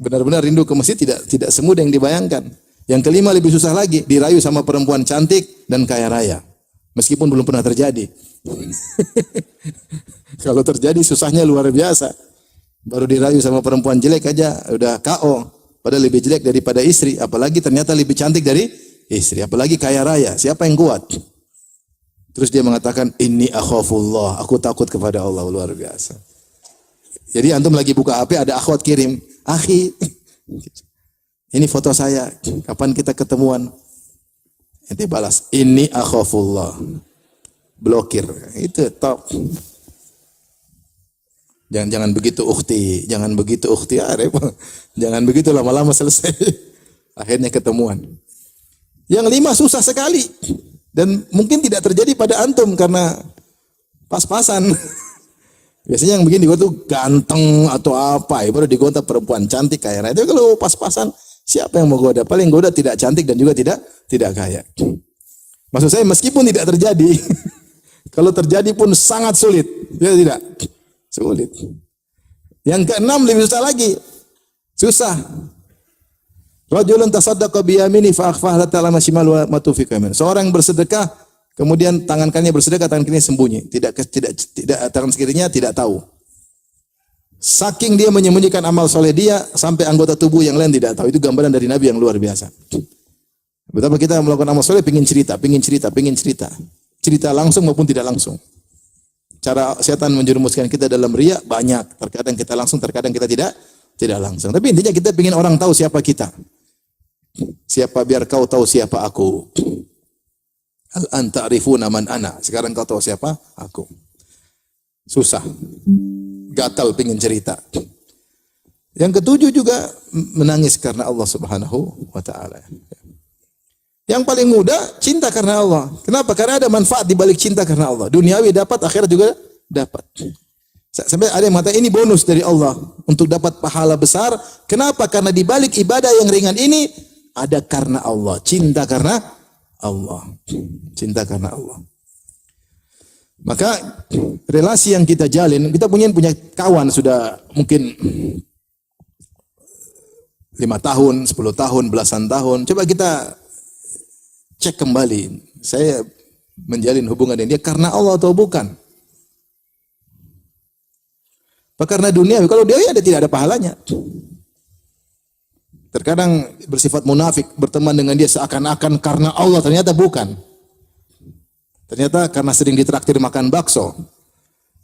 Benar-benar rindu ke masjid tidak semudah yang dibayangkan. Yang kelima lebih susah lagi, dirayu sama perempuan cantik dan kaya raya. Meskipun belum pernah terjadi. Kalau terjadi susahnya luar biasa. Baru dirayu sama perempuan jelek aja udah KO. Padahal lebih jelek daripada istri, apalagi ternyata lebih cantik dari istri, apalagi kaya raya. Siapa yang kuat? Terus dia mengatakan, inni akhafullah, aku takut kepada Allah, luar biasa. Jadi antum lagi buka HP ada akhwat kirim, akhi, ini foto saya, kapan kita ketemuan? Ente balas, inni akhafullah, blokir, itu top. Jangan begitu ukhti, jangan begitu ukhti, jangan begitu lama-lama selesai. Akhirnya ketemuan. Yang 5 susah sekali dan mungkin tidak terjadi pada antum karena pas-pasan. Biasanya yang begini digoda tuh ganteng atau apa, baru digoda perempuan cantik kaya. Nah, itu kalau pas-pasan siapa yang mau goda? Paling goda tidak cantik dan juga tidak kaya. Maksud saya meskipun tidak terjadi, kalau terjadi pun sangat sulit. Ya tidak? Sulit. Yang keenam lebih susah lagi. Susah. Rajulun tasaddaqa biyamini fa akhfaha la ta'lamu shimalu ma tunfiqu yamin. Seorang yang bersedekah kemudian tangan kanannya bersedekah, tangan kirinya sembunyi, tidak tangan kirinya tidak tahu. Saking dia menyembunyikan amal soleh dia sampai anggota tubuh yang lain tidak tahu. Itu gambaran dari Nabi yang luar biasa. Betapa kita melakukan amal soleh pingin cerita. Cerita langsung maupun tidak langsung. Cara setan menjerumuskan kita dalam riya banyak. Terkadang kita langsung, terkadang kita tidak langsung. Tapi intinya kita ingin orang tahu siapa kita. Siapa biar kau tahu siapa aku. Al-an ta'rifuna man ana. Sekarang kau tahu siapa aku. Susah. Gatal pingin cerita. Yang ketujuh juga menangis karena Allah Subhanahu wa taala. Yang paling mudah cinta karena Allah. Kenapa? Karena ada manfaat di balik cinta karena Allah. Duniawi dapat, akhirat juga dapat. Sampai ada yang mengatakan ini bonus dari Allah untuk dapat pahala besar. Kenapa? Karena di balik ibadah yang ringan ini ada karena Allah, cinta karena Allah. Cinta karena Allah. Maka relasi yang kita jalin, kita punya kawan sudah mungkin 5 tahun, 10 tahun, belasan tahun. Coba kita cek kembali, saya menjalin hubungan dengan dia karena Allah atau bukan? Apa karena dunia? Kalau dia ada tidak ada pahalanya. Terkadang bersifat munafik, berteman dengan dia seakan-akan karena Allah, ternyata bukan. Ternyata karena sering ditraktir makan bakso.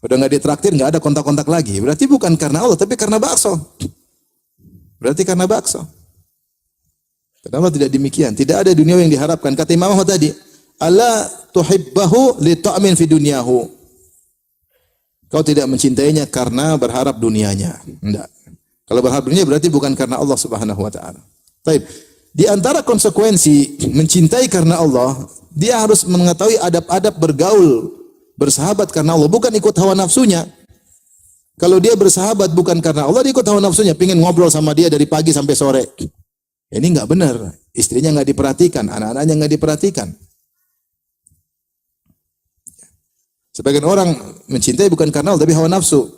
Udah nggak ditraktir, nggak ada kontak-kontak lagi. Berarti bukan karena Allah, tapi karena bakso. Berarti karena bakso. Kenapa tidak demikian? Tidak ada dunia yang diharapkan. Kata Imam Ahmad tadi, "Alla tuhibbahu li ta'min fi dunyahu." Kau tidak mencintainya karena berharap dunianya. Enggak. Kalau berharap dunia berarti bukan karena Allah Subhanahu wa taala. Baik. Di antara konsekuensi mencintai karena Allah, dia harus mengetahui adab-adab bergaul, bersahabat karena Allah, bukan ikut hawa nafsunya. Kalau dia bersahabat bukan karena Allah, dia ikut hawa nafsunya, pingin ngobrol sama dia dari pagi sampai sore. Ini enggak benar. Istrinya enggak diperhatikan, anak-anaknya enggak diperhatikan. Sebagian orang mencintai bukan karena Allah, tapi hawa nafsu.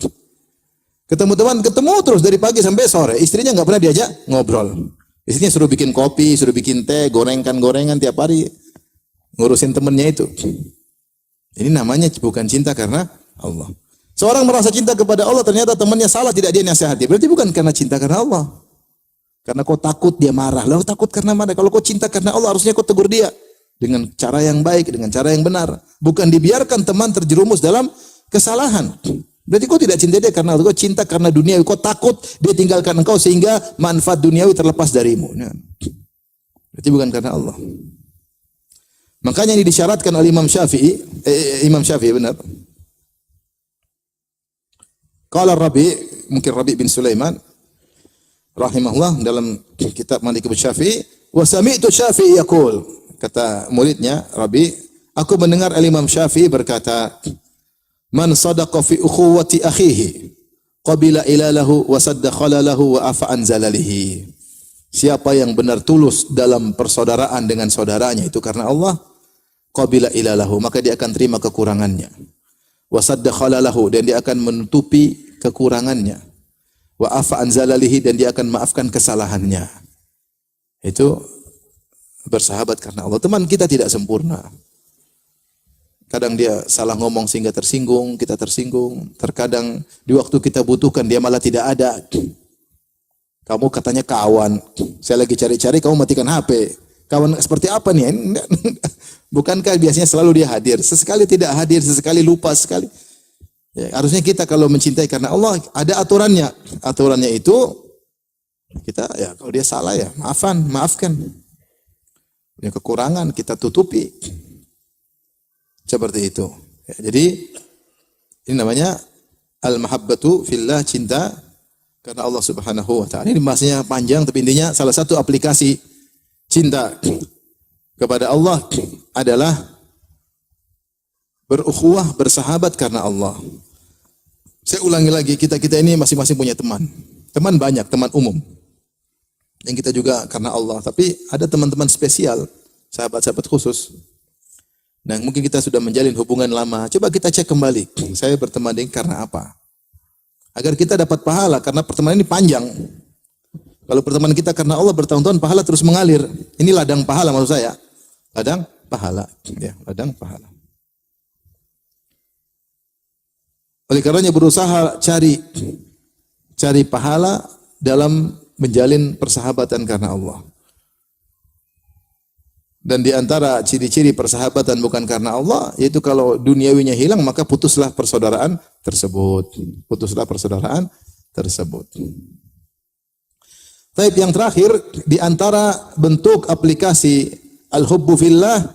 Ketemu teman, ketemu terus dari pagi sampai sore. Istrinya enggak pernah diajak ngobrol. Istrinya suruh bikin kopi, suruh bikin teh, gorengan tiap hari. Ngurusin temennya itu. Ini namanya bukan cinta karena Allah. Seorang merasa cinta kepada Allah, ternyata temannya salah, tidak dia nasihati. Berarti bukan karena cinta karena Allah. Karena kau takut dia marah. Lalu takut karena mana? Kalau kau cinta karena Allah, harusnya kau tegur dia. Dengan cara yang baik, dengan cara yang benar. Bukan dibiarkan teman terjerumus dalam kesalahan. Berarti kau tidak cinta dia karena Allah. Kau cinta karena dunia. Kau takut dia tinggalkan engkau sehingga manfaat duniawi terlepas darimu. Berarti bukan karena Allah. Makanya ini disyaratkan oleh Imam Syafi'i. Imam Syafi'i benar. Qala Rabi, mungkin Rabi bin Sulaiman rahimahullah dalam kitab Malikul Syafi'i, wa sami'tu Syafi'i yaqul, kata muridnya Rabi, aku mendengar Imam Syafi'i berkata, man sadaqa fi ukhuwati akhihi qabila ilalahu wa sadda khalalahu wa afa an zalalihi. Siapa yang benar tulus dalam persaudaraan dengan saudaranya itu karena Allah, qabila ilalahu, maka dia akan terima kekurangannya. Wa sadda khalalahu, dan dia akan menutupi kekurangannya. Wa afa an zalalihi, dan dia akan maafkan kesalahannya. Itu bersahabat karena Allah. Teman kita tidak sempurna. Kadang dia salah ngomong sehingga tersinggung, kita tersinggung. Terkadang di waktu kita butuhkan dia malah tidak ada. Kamu katanya kawan, saya lagi cari-cari, kamu matikan HP. Kawan seperti apa nih? Bukankah biasanya selalu dia hadir? Sesekali tidak hadir, sesekali lupa, sekali. Ya, harusnya kita kalau mencintai karena Allah ada aturannya. Aturannya itu kita ya kalau dia salah ya maafkan. Punya kekurangan kita tutupi. Seperti itu. Ya, jadi ini namanya al-mahabbatu fillah, cinta karena Allah Subhanahu wa taala. Ini bahasanya panjang tapi intinya salah satu aplikasi cinta kepada Allah adalah berukhuwah, bersahabat karena Allah. Saya ulangi lagi, kita ini masing-masing punya teman. Teman banyak, teman umum. Yang kita juga karena Allah. Tapi ada teman-teman spesial, sahabat-sahabat khusus. Nah, mungkin kita sudah menjalin hubungan lama. Coba kita cek kembali. Saya berteman dengan karena apa? Agar kita dapat pahala, karena pertemanan ini panjang. Kalau pertemanan kita karena Allah bertahun-tahun, pahala terus mengalir. Ini ladang pahala maksud saya. Ladang pahala. Ya, ladang pahala. Oleh karenanya berusaha cari pahala dalam menjalin persahabatan karena Allah. Dan di antara ciri-ciri persahabatan bukan karena Allah, yaitu kalau duniawinya hilang, maka putuslah persaudaraan tersebut. Putuslah persaudaraan tersebut. Taib yang terakhir, di antara bentuk aplikasi al-hubbu fillah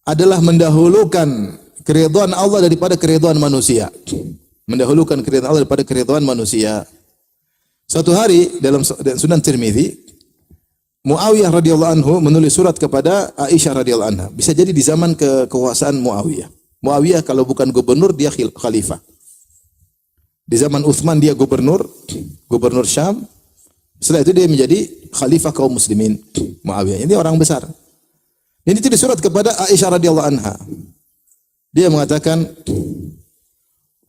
adalah mendahulukan keridhaan Allah daripada keridhaan manusia. Mendahulukan keridhaan Allah daripada keridhaan manusia. Suatu hari dalam Sunan Tirmizi, Muawiyah radhiyallahu anhu menulis surat kepada Aisyah radhiyallahu anha. Bisa jadi di zaman kekuasaan Muawiyah. Muawiyah kalau bukan gubernur dia khalifah. Di zaman Utsman dia gubernur Syam. Setelah itu dia menjadi khalifah kaum muslimin. Muawiyah ini orang besar. Ini ditulis surat kepada Aisyah radhiyallahu anha. Dia mengatakan,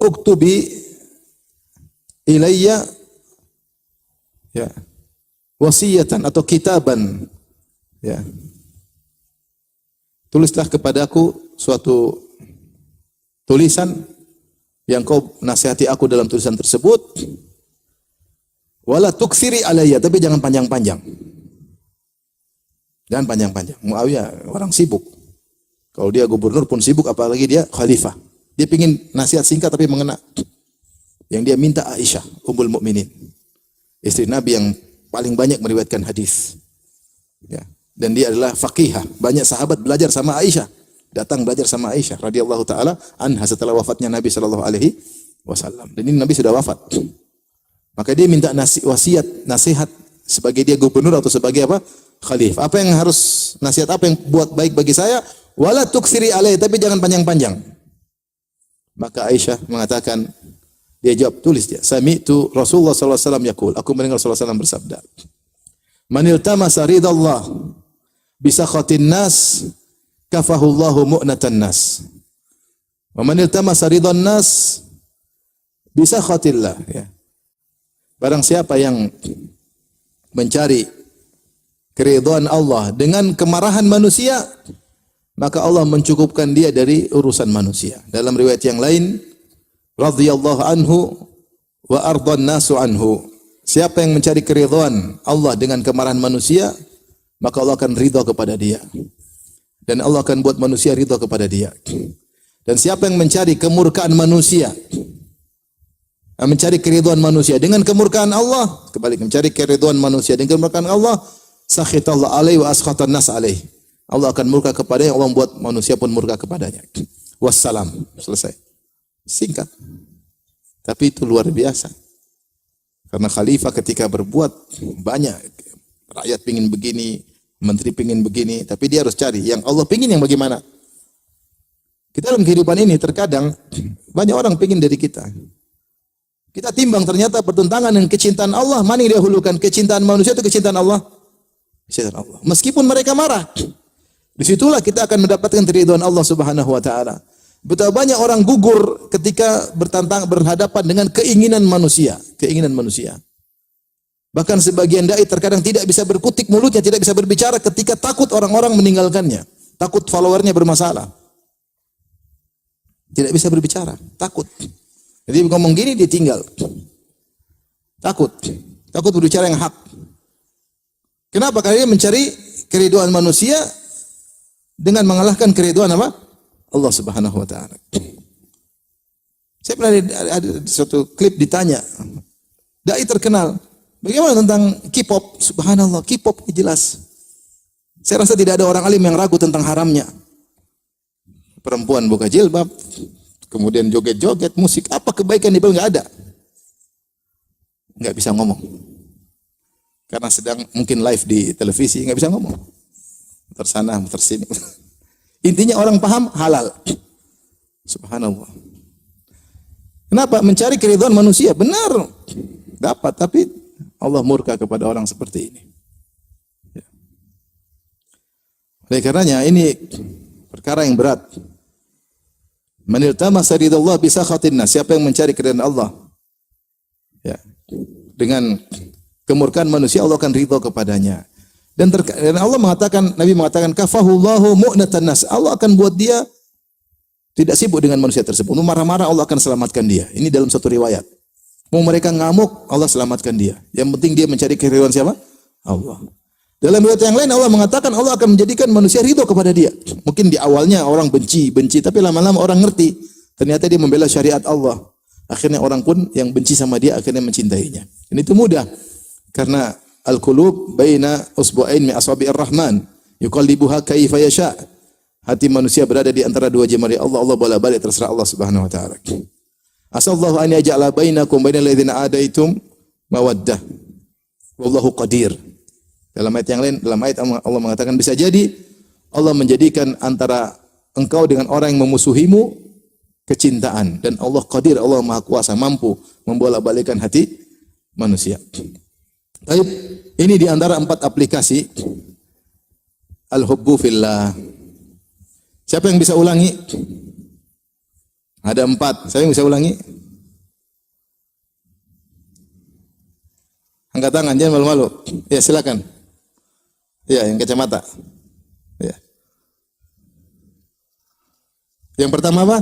"Uktubi ilayya ya wasiyatan atau kitaban." Ya. Tulislah kepadaku suatu tulisan yang kau nasihati aku dalam tulisan tersebut. Wala tukthiri alayya, tapi jangan panjang-panjang. Jangan panjang-panjang. Muawiyah orang sibuk. Kalau dia gubernur pun sibuk, apalagi dia khalifah. Dia pingin nasihat singkat tapi mengena. Yang dia minta Aisyah, Ummul Mukminin, istri Nabi yang paling banyak meriwayatkan hadis. Ya. Dan dia adalah faqihah. Banyak sahabat belajar sama Aisyah. Datang belajar sama Aisyah radhiyallahu taala anha setelah wafatnya Nabi sallallahu alaihi wasallam. Dan ini Nabi sudah wafat. Maka dia minta nasihat sebagai dia gubernur atau sebagai apa? Khalifah. Apa yang harus nasihat apa yang buat baik bagi saya? Wala tukthiri alaihi, tapi jangan panjang-panjang. Maka Aisyah mengatakan, dia jawab, tulis dia. Sami'tu Rasulullah sallallahu alaihi wasallam yaqul, aku mendengar Rasulullah sallallahu alaihi wasallam bersabda, "Man iltamasa ridallah bi sakhatin nas, kafahullahu mu'natan nas. Wa man iltamasa ridan nas bi sakhatillah." Ya. Barang siapa yang mencari keridhaan Allah dengan kemarahan manusia, maka Allah mencukupkan dia dari urusan manusia. Dalam riwayat yang lain, radhiyallahu anhu wa ardan nasu anhu. Siapa yang mencari keridhaan Allah dengan kemarahan manusia, maka Allah akan ridha kepada dia. Dan Allah akan buat manusia ridha kepada dia. Dan siapa yang mencari kemurkaan manusia, mencari keridhaan manusia dengan kemurkaan Allah, kembali mencari keridhaan manusia dengan kemurkaan Allah, sakhitallahu alaihi wa askhatan nas alaihi. Allah akan murka kepadanya, Allah membuat manusia pun murka kepadanya. Wassalam. Selesai. Singkat. Tapi itu luar biasa. Karena khalifah ketika berbuat banyak, rakyat pingin begini, menteri pingin begini, tapi dia harus cari yang Allah pingin yang bagaimana. Kita dalam kehidupan ini terkadang banyak orang pingin dari kita. Kita timbang ternyata bertentangan dengan kecintaan Allah. Mana yang dahulukan, kecintaan manusia atau kecintaan Allah? Kecintaan Allah. Meskipun mereka marah. Disitulah kita akan mendapatkan keridhaan Allah Subhanahu wa taala. Betapa banyak orang gugur ketika berhadapan dengan keinginan manusia, Bahkan sebagian dai terkadang tidak bisa berkutik mulutnya, tidak bisa berbicara ketika takut orang-orang meninggalkannya, takut followernya bermasalah. Tidak bisa berbicara, takut. Jadi ngomong gini dia tinggal. Takut berbicara yang hak. Kenapa? Karena dia mencari keridhaan manusia dengan mengalahkan keridhaan apa? Allah Subhanahu wa taala. Saya pernah ada suatu klip ditanya, dai terkenal, bagaimana tentang K-pop? Subhanallah, K-pop jelas. Saya rasa tidak ada orang alim yang ragu tentang haramnya. Perempuan buka jilbab, kemudian joget-joget, musik, apa kebaikan di bawah enggak ada. Enggak bisa ngomong. Karena sedang mungkin live di televisi, enggak bisa ngomong. Tersana, tersini. Intinya orang paham halal. Subhanallah. Kenapa? Mencari keridhaan manusia. Benar. Dapat, tapi Allah murka kepada orang seperti ini. Ya. Oleh karenanya ini perkara yang berat. Man iltamasa ridallah bi sakhatin nas. Siapa yang mencari keridhaan Allah, ya, dengan kemurkaan manusia, Allah akan ridha kepadanya. Dan Allah mengatakan, Nabi mengatakan, kafahullahu mu'natan nas. Allah akan buat dia tidak sibuk dengan manusia tersebut. Mau marah-marah, Allah akan selamatkan dia. Ini dalam satu riwayat. Mau mereka ngamuk, Allah selamatkan dia. Yang penting dia mencari keridhaan siapa? Allah. Dalam riwayat yang lain Allah mengatakan Allah akan menjadikan manusia ridho kepada dia. Mungkin di awalnya orang benci, tapi lama-lama orang ngerti. Ternyata dia membela syariat Allah. Akhirnya orang pun yang benci sama dia akhirnya mencintainya. Dan itu mudah. Karena al-qulub baina usbu'ain min asabi'ir rahman, yuqallibuha kaifa yasha. Hati manusia berada di antara dua jemari Allah. Allah bolak-balik, terserah Allah Subhanahu wa taala. Asallahu an yaj'ala bainakum bainal ladzina adaitum mawaddah. Wallahu qadir. Dalam ayat yang lain, dalam ayat Allah mengatakan bisa jadi Allah menjadikan antara engkau dengan orang yang memusuhimu kecintaan, dan Allah qadir, Allah Maha Kuasa, mampu membolak-balikkan hati manusia. Baik, ini di antara 4 aplikasi al-hubbu fillah. Siapa yang bisa ulangi? Ada 4. Saya yang bisa ulangi? Angkat tangan, jangan malu-malu. Ya, silakan. Ya, yang kacamata. Ya. Yang pertama apa?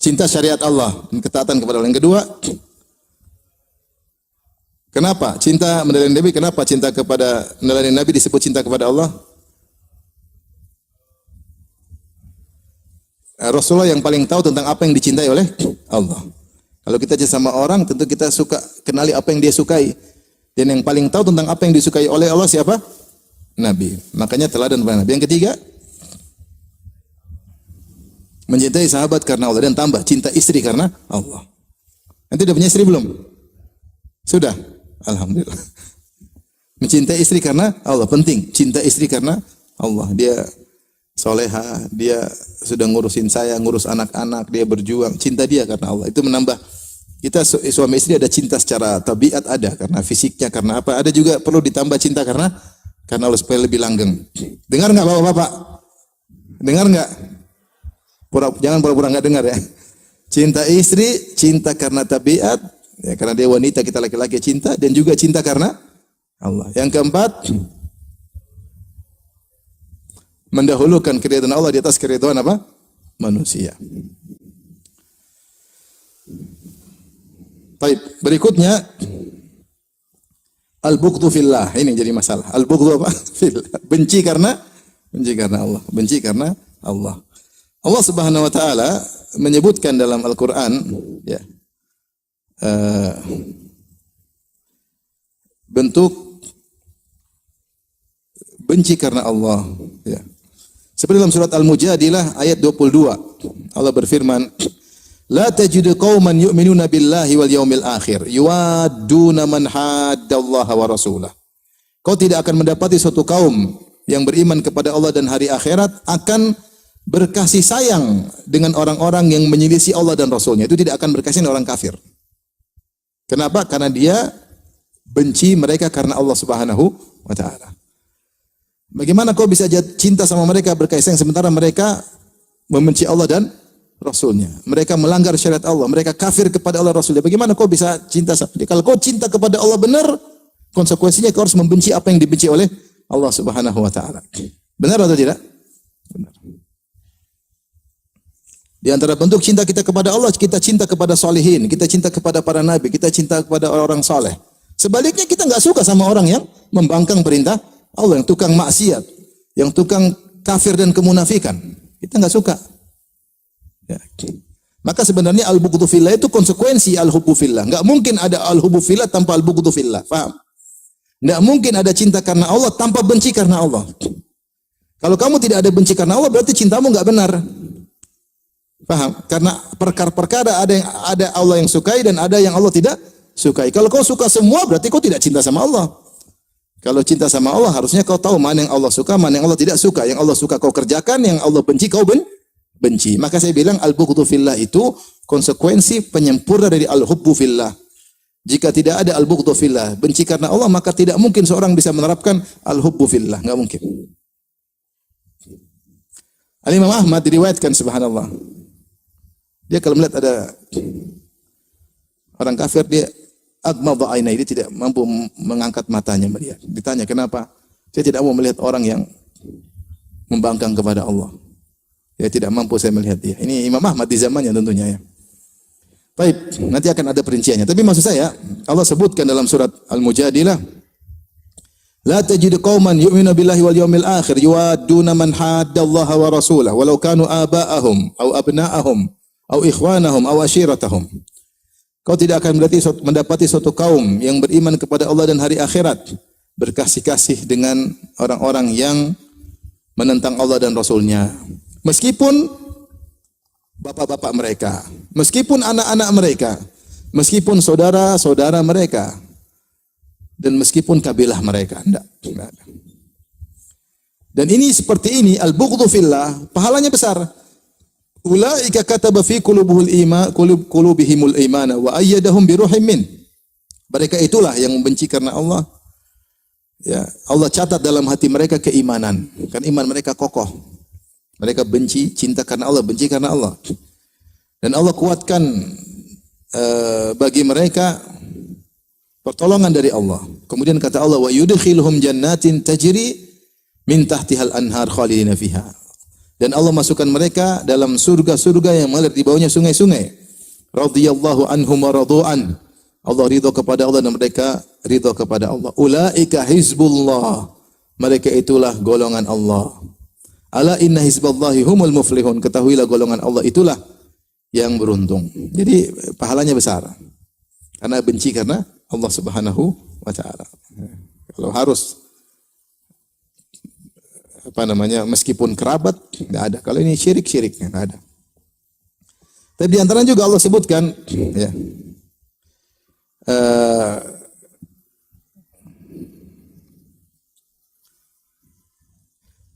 Cinta syariat Allah dan ketaatan kepada Allah. Yang kedua, kenapa cinta meneladani Nabi? Kenapa cinta kepada meneladani Nabi disebut cinta kepada Allah? Rasulullah yang paling tahu tentang apa yang dicintai oleh Allah. Kalau kita cinta sama orang, tentu kita suka kenali apa yang dia sukai. Dan yang paling tahu tentang apa yang disukai oleh Allah siapa? Nabi. Makanya teladan kepada Nabi. Yang ketiga, mencintai sahabat karena Allah, dan tambah cinta istri karena Allah. Nanti udah punya istri belum? Sudah? Alhamdulillah. Mencintai istri karena Allah, penting. Cinta istri karena Allah. Dia soleha, dia sudah ngurusin saya, ngurus anak-anak, dia berjuang. Cinta dia karena Allah. Itu menambah. Kita suami istri ada cinta secara tabiat, ada karena fisiknya, karena apa? Ada juga perlu ditambah cinta karena Allah supaya lebih langgeng. Dengar nggak bapak-bapak? Dengar nggak? Jangan pura-pura nggak dengar ya. Cinta istri, cinta karena tabiat, ya, karena dia wanita, kita laki-laki cinta, dan juga cinta karena Allah. Yang keempat, mendahulukan keridhaan Allah di atas keridhaan apa? Manusia. Baik, berikutnya al-bughdhu fillah. Ini jadi masalah. Al-bughdhu apa? Fillah. Benci karena Allah. Benci karena Allah. Allah Subhanahu wa taala menyebutkan dalam Al-Qur'an, ya, bentuk benci karena Allah, ya. Seperti dalam surat Al-Mujadilah ayat 22. Allah berfirman, la tajidu qauman yu'minuna billahi wal yaumil akhir yuwadduna man haddallaha wa rasulah. Kau tidak akan mendapati suatu kaum yang beriman kepada Allah dan hari akhirat akan berkasih sayang dengan orang-orang yang menyelisih Allah dan Rasulnya. Itu tidak akan berkasih dengan orang kafir. Kenapa? Karena dia benci mereka karena Allah Subhanahu wa ta'ala. Bagaimana kau bisa cinta sama mereka, berkasih sayang, sementara mereka membenci Allah dan Rasulnya? Mereka melanggar syariat Allah, mereka kafir kepada Allah Rasulnya. Bagaimana kau bisa cinta sama dia? Kalau kau cinta kepada Allah benar, konsekuensinya kau harus membenci apa yang dibenci oleh Allah Subhanahu wa ta'ala. Benar atau tidak? Benar. Di antara bentuk cinta kita kepada Allah, kita cinta kepada solihin, kita cinta kepada para nabi, kita cinta kepada orang soleh. Sebaliknya kita nggak suka sama orang yang membangkang perintah Allah, yang tukang maksiat, yang tukang kafir dan kemunafikan. Kita nggak suka. Ya. Maka sebenarnya al-bughdhu fillah itu konsekuensi al-hubbu fillah. Nggak mungkin ada al-hubbu fillah tanpa al-bughdhu fillah. Paham? Nggak mungkin ada cinta karena Allah tanpa benci karena Allah. Kalau kamu tidak ada benci karena Allah, berarti cintamu nggak benar. Paham? Karena perkara-perkara ada Allah yang sukai dan ada yang Allah tidak sukai. Kalau kau suka semua, berarti kau tidak cinta sama Allah. Kalau cinta sama Allah, harusnya kau tahu mana yang Allah suka, mana yang Allah tidak suka. Yang Allah suka kau kerjakan, yang Allah benci kau benci. Maka saya bilang al-bughdhu fillah itu konsekuensi penyempurna dari al-hubbu fillah. Jika tidak ada al-bughdhu fillah, benci karena Allah, maka tidak mungkin seorang bisa menerapkan al-hubbu fillah, enggak mungkin. Al-Imam Ahmad diriwayatkan, subhanallah, dia kalau melihat ada orang kafir, dia agmadha ainai, dia tidak mampu mengangkat matanya melihat. Ditanya kenapa? Saya tidak mau melihat orang yang membangkang kepada Allah. Ya, tidak mampu saya melihat dia. Ini Imam Ahmad di zamannya tentunya ya. Baik, nanti akan ada perinciannya. Tapi maksud saya, Allah sebutkan dalam surat Al-Mujadilah, la tajidu qauman yu'minu billahi wal yawmil akhir yuwadduna man haddallaha wa rasulahu walau kanu aba'ahum aw abna'ahum aw ikhwanahum aw ashiratahum. Kau tidak akan mendapati suatu kaum yang beriman kepada Allah dan hari akhirat berkasih-kasih dengan orang-orang yang menentang Allah dan Rasulnya. Meskipun bapak-bapak mereka, meskipun anak-anak mereka, meskipun saudara-saudara mereka, dan meskipun kabilah mereka. Tidak ada. Dan ini seperti ini, al-bughdhu fillah, pahalanya besar. Ulaika kataba fi qulubihimul imana wa ayyadahum bi ruhim min. Mereka itulah yang membenci karena Allah. Ya, Allah catat dalam hati mereka keimanan. Kan iman mereka kokoh. Mereka benci, cinta karena Allah, benci karena Allah. Dan Allah kuatkan bagi mereka pertolongan dari Allah. Kemudian kata Allah, wa yudkhiluhum jannatin tajri min tahtihal anhar khalidina fiha. Dan Allah masukkan mereka dalam surga-surga yang mengalir di bawahnya sungai-sungai. Radhiyallahu anhum wa radu'an. Allah ridha kepada Allah dan mereka ridha kepada Allah. Ulaika hizbullah. Mereka itulah golongan Allah. Ala inna hizballahi humul muflihun. Ketahuilah golongan Allah itulah yang beruntung. Jadi pahalanya besar. Karena benci karena Allah Subhanahu wa taala. Kalau harus meskipun kerabat enggak ada. Kalau ini syirik enggak ada. Tapi di antara juga Allah sebutkan ya.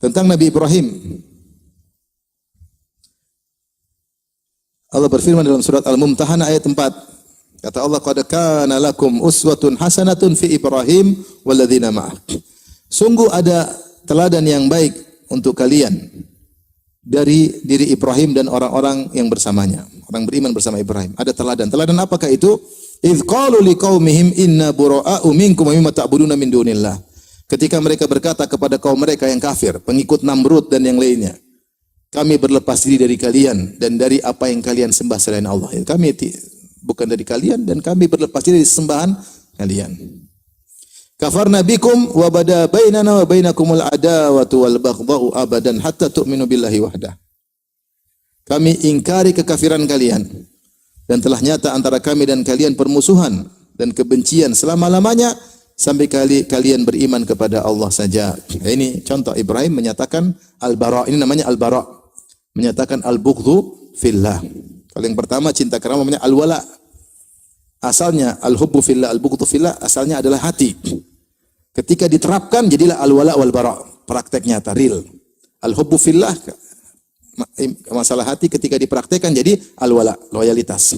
Tentang Nabi Ibrahim. Allah berfirman dalam surat Al-Mumtahanah ayat 4. Kata Allah, qad kana lakum uswatun hasanatun fi Ibrahim walladzina ma'ah. Sungguh ada teladan yang baik untuk kalian dari diri Ibrahim dan orang-orang yang bersamanya. Orang beriman bersama Ibrahim. Ada teladan. Teladan apakah itu? Idz qalu liqaumihim inna bura'a'u minkum wa mimma ta'buduna min dunillah. Ketika mereka berkata kepada kaum mereka yang kafir, pengikut Namrud dan yang lainnya, kami berlepas diri dari kalian dan dari apa yang kalian sembah selain Allah. Kami bukan dari kalian dan kami berlepas diri dari sembahan kalian. Kafarna bikum wa bada bainana wa bainakumul adawatu wal baghdha'u abadan hatta tu'minu billahi wahdah. Kami ingkari kekafiran kalian dan telah nyata antara kami dan kalian permusuhan dan kebencian selama-lamanya sampai kalian beriman kepada Allah saja. Ini contoh Ibrahim menyatakan al-bara'. Ini namanya al-bara'. Menyatakan al-bughdhu fillah. Kalau yang pertama cinta karena namanya al-wala. Asalnya al-hubbu fillah, al-bughdhu fillah asalnya adalah hati. Ketika diterapkan jadilah al-wala wal bara'. Praktek nyata, real. Al-hubbu fillah masalah hati ketika dipraktekkan jadi al-wala, loyalitas.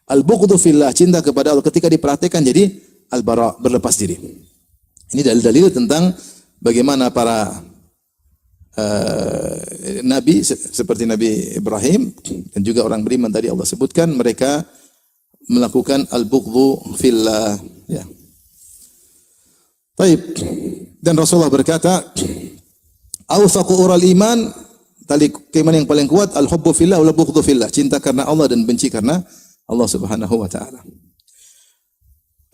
Al-bughdhu fillah, cinta kepada Allah ketika dipraktekkan jadi al-bara', berlepas diri. Ini dalil-dalil tentang bagaimana para nabi seperti Nabi Ibrahim dan juga orang beriman tadi Allah sebutkan mereka melakukan al-bughdhu fillah ya. Baik. Dan Rasulullah berkata, "Awsaqu ural iman", tali keimanan yang paling kuat al-hubbu fillah wal bughdhu fillah, cinta karena Allah dan benci karena Allah Subhanahu wa taala.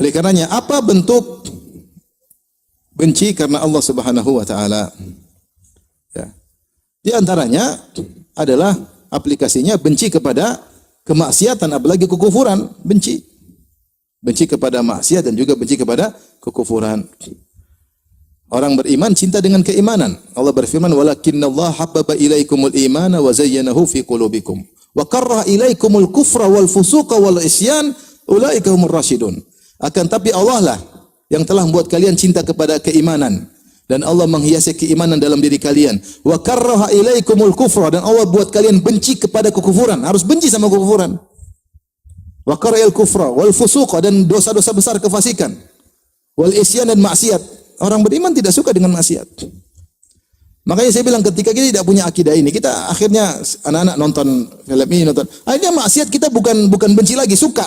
Oleh karenanya, apa bentuk benci karena Allah Subhanahu wa taala? Ya. Di antaranya adalah aplikasinya benci kepada kemaksiatan, apalagi kekufuran, benci. Benci kepada maksiat dan juga benci kepada kekufuran. Orang beriman cinta dengan keimanan. Allah berfirman, "Walakinnallaha habbaba ilaikumul imana wa zayyanahu fi qulubikum wa karraha ilaikumul kufra wal fusuqa wal isyan ulaika humur rasyidun." Akan tapi Allah lah yang telah membuat kalian cinta kepada keimanan, Dan Allah menghiasi keimanan dalam diri kalian. Wa karraha ilaikumul kufra, dan Allah buat kalian benci kepada kekufuran. Harus benci sama kekufuran. Wa karrahal kufra wal fusuqa, dan dosa-dosa besar, kefasikan. Wal isyan, dan maksiat. Orang beriman tidak suka dengan maksiat. Makanya saya bilang ketika kita tidak punya akidah ini, kita akhirnya anak-anak nonton film ini, akhirnya maksiat kita bukan benci lagi, suka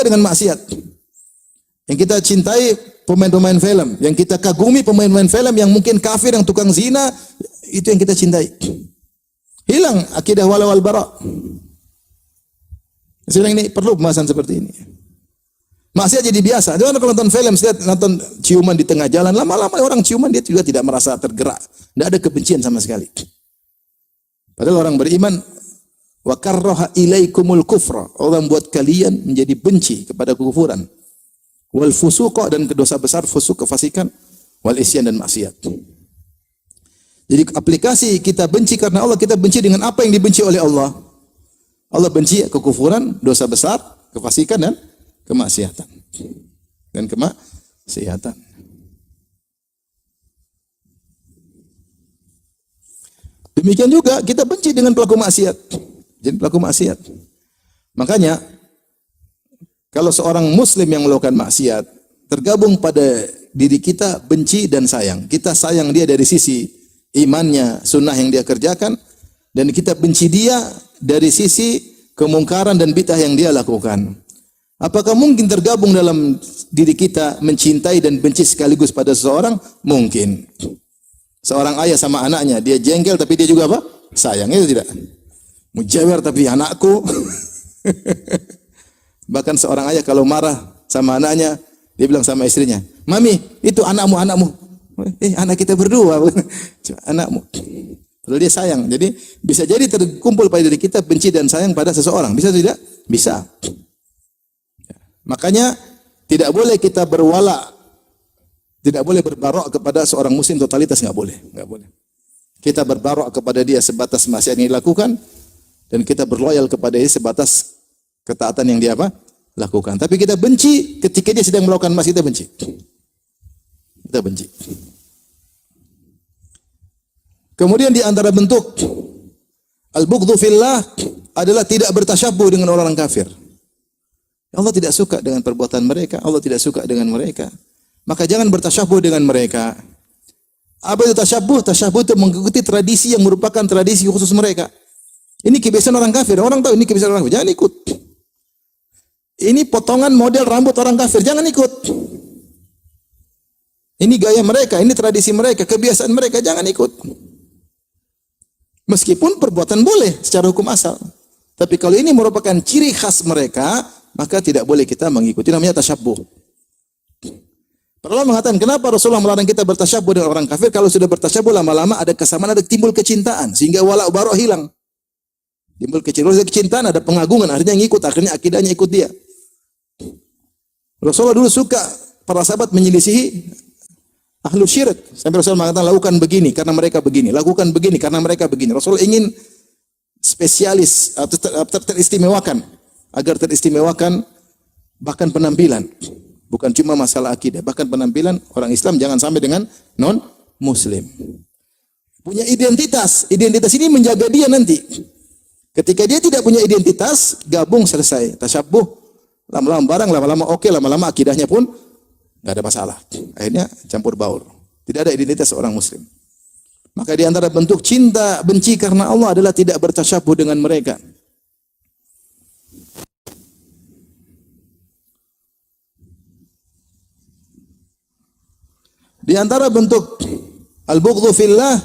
dengan maksiat. Yang kita cintai pemain-pemain film, yang kita kagumi pemain-pemain film yang mungkin kafir, yang tukang zina, itu yang kita cintai. Hilang akidah wala wal bara. Sekarang ini perlu pembahasan seperti ini. Maksiat jadi biasa. Jangan kalau nonton film, nonton ciuman di tengah jalan, lama-lama orang ciuman dia juga tidak merasa tergerak. Tidak ada kebencian sama sekali. Padahal orang beriman, wa karraha ilaikumul kufra, Allah membuat kalian menjadi benci kepada kekufuran. Wal fusuqa, dan dosa besar, fusuk, kefasikan, wal isyan, dan maksiat. Jadi aplikasi kita benci karena Allah, kita benci dengan apa yang dibenci oleh Allah. Allah benci kekufuran, dosa besar, kefasikan, dan kemaksiatan. Demikian juga kita benci dengan pelaku maksiat. Jadi pelaku maksiat. Makanya kalau seorang muslim yang melakukan maksiat, tergabung pada diri kita benci dan sayang. Kita sayang dia dari sisi imannya, sunnah yang dia kerjakan, dan kita benci dia dari sisi kemungkaran dan bid'ah yang dia lakukan. Apakah mungkin tergabung dalam diri kita mencintai dan benci sekaligus pada seseorang? Mungkin. Seorang ayah sama anaknya, dia jengkel tapi dia juga apa? Sayang, itu tidak? Mujawer tapi anakku. Bahkan seorang ayah kalau marah sama anaknya, dia bilang sama istrinya, "Mami, itu anakmu." Anak kita berdua. Anakmu. Padahal dia sayang. Jadi bisa jadi terkumpul pada diri kita benci dan sayang pada seseorang. Bisa tidak? Bisa. Makanya tidak boleh kita berwala, tidak boleh berbarok kepada seorang muslim totalitas, enggak boleh. Kita berbarok kepada dia sebatas maksiat yang dilakukan, dan kita berloyal kepada dia sebatas ketaatan yang dia lakukan. Tapi kita benci ketika dia sedang melakukan maksiat, kita benci. Kita benci. Kemudian di antara bentuk al-bughdhu fillah adalah tidak bertasyabbuh dengan orang kafir. Allah tidak suka dengan perbuatan mereka, Allah tidak suka dengan mereka. Maka jangan bertasyabbuh dengan mereka. Apa itu tasyabbuh? Tasyabbuh itu mengikuti tradisi yang merupakan tradisi khusus mereka. Ini kebiasaan orang kafir. Orang tahu ini kebiasaan orang kafir, jangan ikut. Ini potongan model rambut orang kafir, jangan ikut. Ini gaya mereka, ini tradisi mereka, kebiasaan mereka, jangan ikut. Meskipun perbuatan boleh secara hukum asal. Tapi kalau ini merupakan ciri khas mereka, maka tidak boleh kita mengikuti, namanya tasyabbuh. Para ulama mengatakan, kenapa Rasulullah melarang kita bertasyabbuh dengan orang kafir? Kalau sudah bertasyabbuh, lama-lama ada kesamaan, ada timbul kecintaan, sehingga wala' barok hilang. Timbul kecintaan, ada pengagungan, akhirnya ngikut, akhirnya akidahnya ikut dia. Rasulullah dulu suka para sahabat menyelisihi ahlu syirik. Sampai Rasulullah mengatakan, lakukan begini karena mereka begini, lakukan begini karena mereka begini. Rasulullah ingin spesialis atau teristimewakan, agar teristimewakan bahkan penampilan. Bukan cuma masalah akidah, bahkan penampilan orang Islam jangan sampai dengan non-muslim. Punya identitas. Identitas ini menjaga dia nanti. Ketika dia tidak punya identitas, gabung, selesai. Tasyabbuh. Lama-lama barang, lama-lama oke, lama-lama akidahnya pun nggak ada masalah. Akhirnya campur baur. Tidak ada identitas seorang muslim. Maka di antara bentuk cinta, benci karena Allah adalah tidak bertasyabbuh dengan mereka. Di antara bentuk al-bughdhu fillah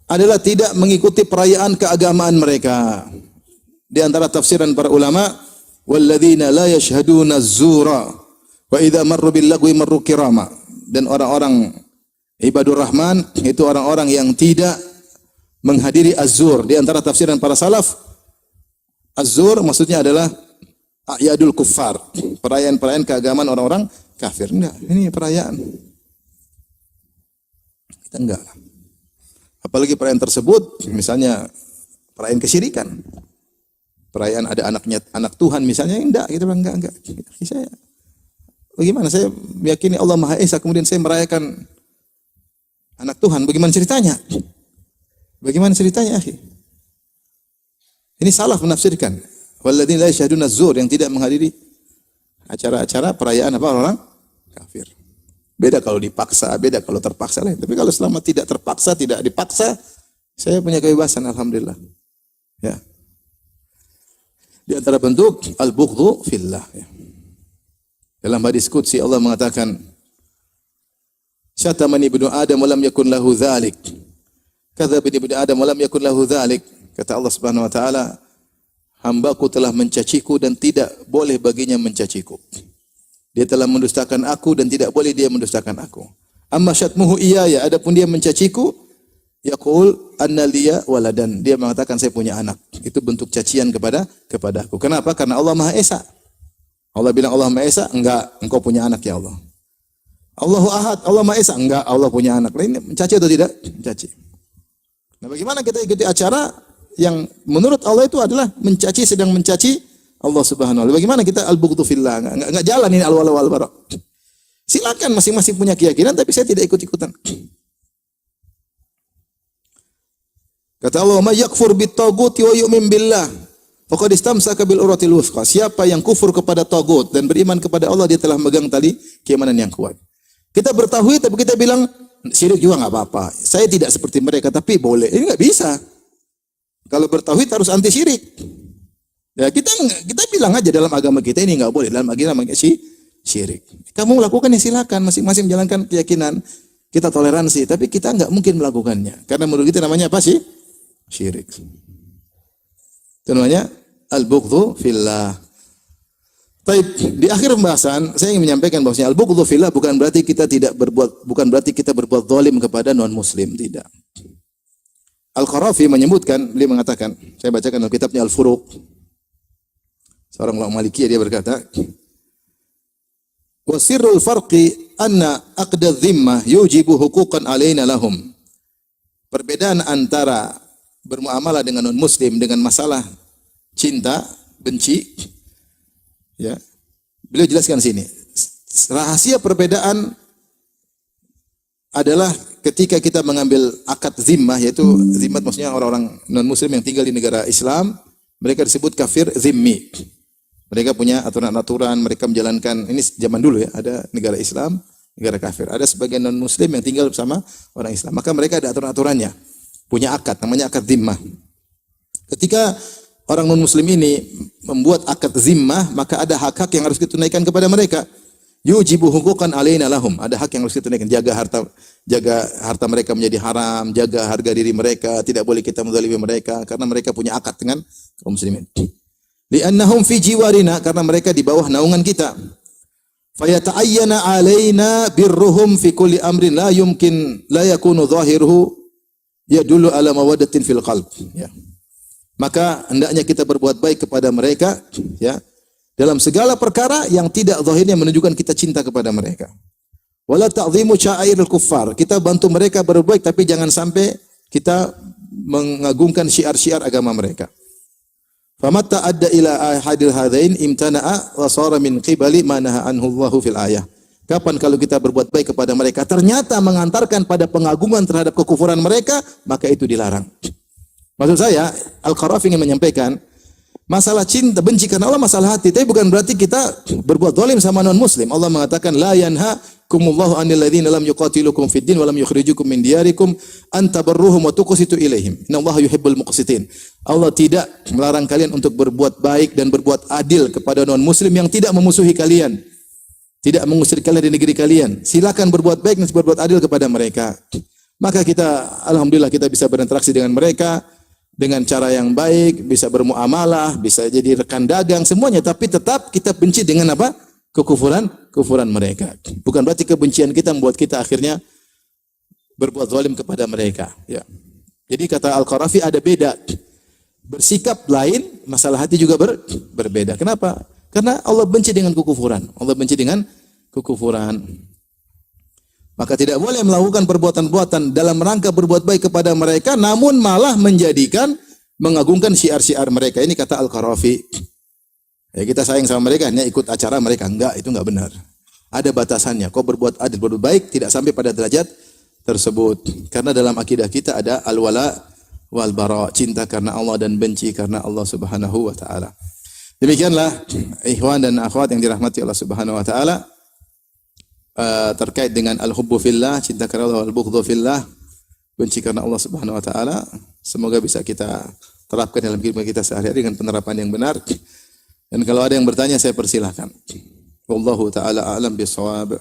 adalah tidak mengikuti perayaan keagamaan mereka. Di antara tafsiran para ulama, walladzina la yashhaduna az-zura wa idza marru bil lagwi marru kirama. Dan orang-orang ibadur rahman itu orang-orang yang tidak menghadiri az-zur. Di antara tafsiran para salaf, az-zur maksudnya adalah a'yadul kuffar, perayaan-perayaan keagamaan orang-orang kafir. Enggak, ini perayaan. Kita enggak. Apalagi perayaan tersebut misalnya perayaan kesyirikan. Perayaan ada anaknya, anak Tuhan misalnya, enggak, gitu bang, enggak. Saya, bagaimana saya meyakini Allah Maha Esa, kemudian saya merayakan Anak Tuhan, bagaimana ceritanya? Bagaimana ceritanya, akhi? Ini salah menafsirkan. Walladzina la yashhaduna az-zur, yang tidak menghadiri acara-acara perayaan apa orang kafir. Beda kalau dipaksa, beda kalau terpaksa lain. Tapi kalau selama tidak terpaksa, tidak dipaksa, saya punya kebebasan, alhamdulillah. Ya. Di antara bentuk al-bughdhu fillah. Ya. Dalam hadis qudsi Allah mengatakan, "Syatamani ibnu Adam wa lam yakun lahu dzalik." Kadzdzaba ibnu Adam wa lam yakun lahu dzalik. Kata Allah Subhanahu wa taala, hambaku telah mencaciku dan tidak boleh baginya mencaciku. Dia telah mendustakan aku dan tidak boleh dia mendustakan aku. Amma syatmuhu iyaya, adapun dia mencaciku, yaqul anna liya waladan. Dia mengatakan saya punya anak. Itu bentuk cacian kepadaku. Kenapa? Karena Allah Maha Esa. Allah bilang Allah Maha Esa, enggak, engkau punya anak ya Allah. Allahu Ahad, Allah Maha Esa, enggak, Allah punya anak. Ini mencaci atau tidak? Mencaci. Nah, bagaimana kita ikuti acara yang menurut Allah itu adalah mencaci, sedang mencaci Allah Subhanahu wa taala. Bagaimana kita al-bughdhu fillah? Enggak jalan ini al-wala wal bara. Silakan masing-masing punya keyakinan, tapi saya tidak ikut-ikutan. Kata Allah, "May yakfur bit-taghuti wa yu'min billah, faqad istamsaka bil urwatil wuthqa." Siapa yang kufur kepada tagut dan beriman kepada Allah, dia telah megang tali keimanan yang kuat. Kita bertauhid tapi kita bilang syirik juga enggak apa-apa. Saya tidak seperti mereka tapi boleh. Ini enggak bisa. Kalau bertauhid harus anti syirik. Ya, kita bilang aja dalam agama kita ini enggak boleh, dalam agama syirik. Kamu lakukan ya silakan, masing-masing menjalankan keyakinan. Kita toleransi, tapi kita enggak mungkin melakukannya. Karena menurut kita namanya apa sih? Syirik. Itu namanya al-bughdhu fillah. Baik, di akhir pembahasan saya ingin menyampaikan bahwasanya al-bughdhu fillah bukan berarti kita berbuat zalim kepada non muslim, tidak. Al-Qarafi menyebutkan, beliau mengatakan, saya bacakan dalam kitabnya Al-Furuq. Seorang ulama Malikiyah, dia berkata, "Wa sirrul farqi anna aqda dhimmah yujibu huquqan alaina lahum." Perbedaan antara bermuamalah dengan non muslim dengan masalah cinta, benci, ya. Beliau jelaskan sini. Rahasia perbedaan adalah ketika kita mengambil akad zimmah, yaitu zimmat maksudnya orang-orang non muslim yang tinggal di negara Islam, mereka disebut kafir zimmi. Mereka punya aturan-aturan, mereka menjalankan, ini zaman dulu ya, ada negara Islam, negara kafir. Ada sebagian non muslim yang tinggal bersama orang Islam. Maka mereka ada aturan-aturannya. Punya akad, namanya akad zimmah. Ketika orang non-muslim ini membuat akad zimmah, maka ada hak-hak yang harus ditunaikan kepada mereka. Yujibu huquqan alaina lahum. Ada hak yang harus ditunaikan. Jaga harta mereka menjadi haram, jaga harga diri mereka, tidak boleh kita menzalimi mereka karena mereka punya akad dengan kaum muslimin. Li'annahum fi jiwarina, karena mereka di bawah naungan kita. Fayata'ayyana alaina birruhum fi kulli amrin la yumkin la yakunu zahiruhu yadullu ala mawaddatin fil qalb, ya. Maka hendaknya kita berbuat baik kepada mereka, ya, dalam segala perkara yang tidak zahirnya menunjukkan kita cinta kepada mereka. Wala ta'zimu sya'airil kuffar. Kita bantu mereka berbuat baik tapi jangan sampai kita mengagungkan syiar-syiar agama mereka. Famatta adda ila ahadil hadain imtana'a wa sara min qibali ma naha anhu Allahu fil ayah. Kapan kalau kita berbuat baik kepada mereka ternyata mengantarkan pada pengagungan terhadap kekufuran mereka, maka itu dilarang. Maksud saya, Al-Qarafi ingin menyampaikan masalah cinta benci karena Allah masalah hati, tapi bukan berarti kita berbuat zalim sama non muslim. Allah mengatakan la yanhakumullahu 'anil ladzina lam yuqatilukum fid din wa lam yukhrijukum min diyarikum an tabarruhum wa tuqsitu ilaihim. Innallaha yuhibbul muqsitin. Allah tidak melarang kalian untuk berbuat baik dan berbuat adil kepada non muslim yang tidak memusuhi kalian, tidak mengusir kalian di negeri kalian. Silakan berbuat baik dan berbuat adil kepada mereka. Maka kita alhamdulillah kita bisa berinteraksi dengan mereka dengan cara yang baik, bisa bermuamalah, bisa jadi rekan dagang, semuanya. Tapi tetap kita benci dengan apa? Kekufuran mereka. Bukan berarti kebencian kita membuat kita akhirnya berbuat zalim kepada mereka. Ya. Jadi kata Al-Qarafi ada beda. Bersikap lain, masalah hati juga berbeda. Kenapa? Karena Allah benci dengan kekufuran. Allah benci dengan kekufuran. Maka tidak boleh melakukan perbuatan-perbuatan dalam rangka berbuat baik kepada mereka, namun malah menjadikan mengagungkan syiar-syiar mereka. Ini kata Al-Qarafi. Ya, kita sayang sama mereka, hanya ikut acara mereka. Enggak, itu enggak benar. Ada batasannya. Kau berbuat adil, berbuat baik, tidak sampai pada derajat tersebut. Karena dalam akidah kita ada al-wala wal bara, cinta karena Allah dan benci karena Allah Subhanahu wa taala. Demikianlah ikhwan dan akhwat yang dirahmati Allah Subhanahu wa taala terkait dengan al-hubbu fillah, cinta karena Allah, wal bughdhu fillah, benci karena Allah Subhanahu wa taala. Semoga bisa kita terapkan dalam kehidupan kita sehari-hari dengan penerapan yang benar. Dan kalau ada yang bertanya saya persilahkan. Wallahu taala a'lam bishawab.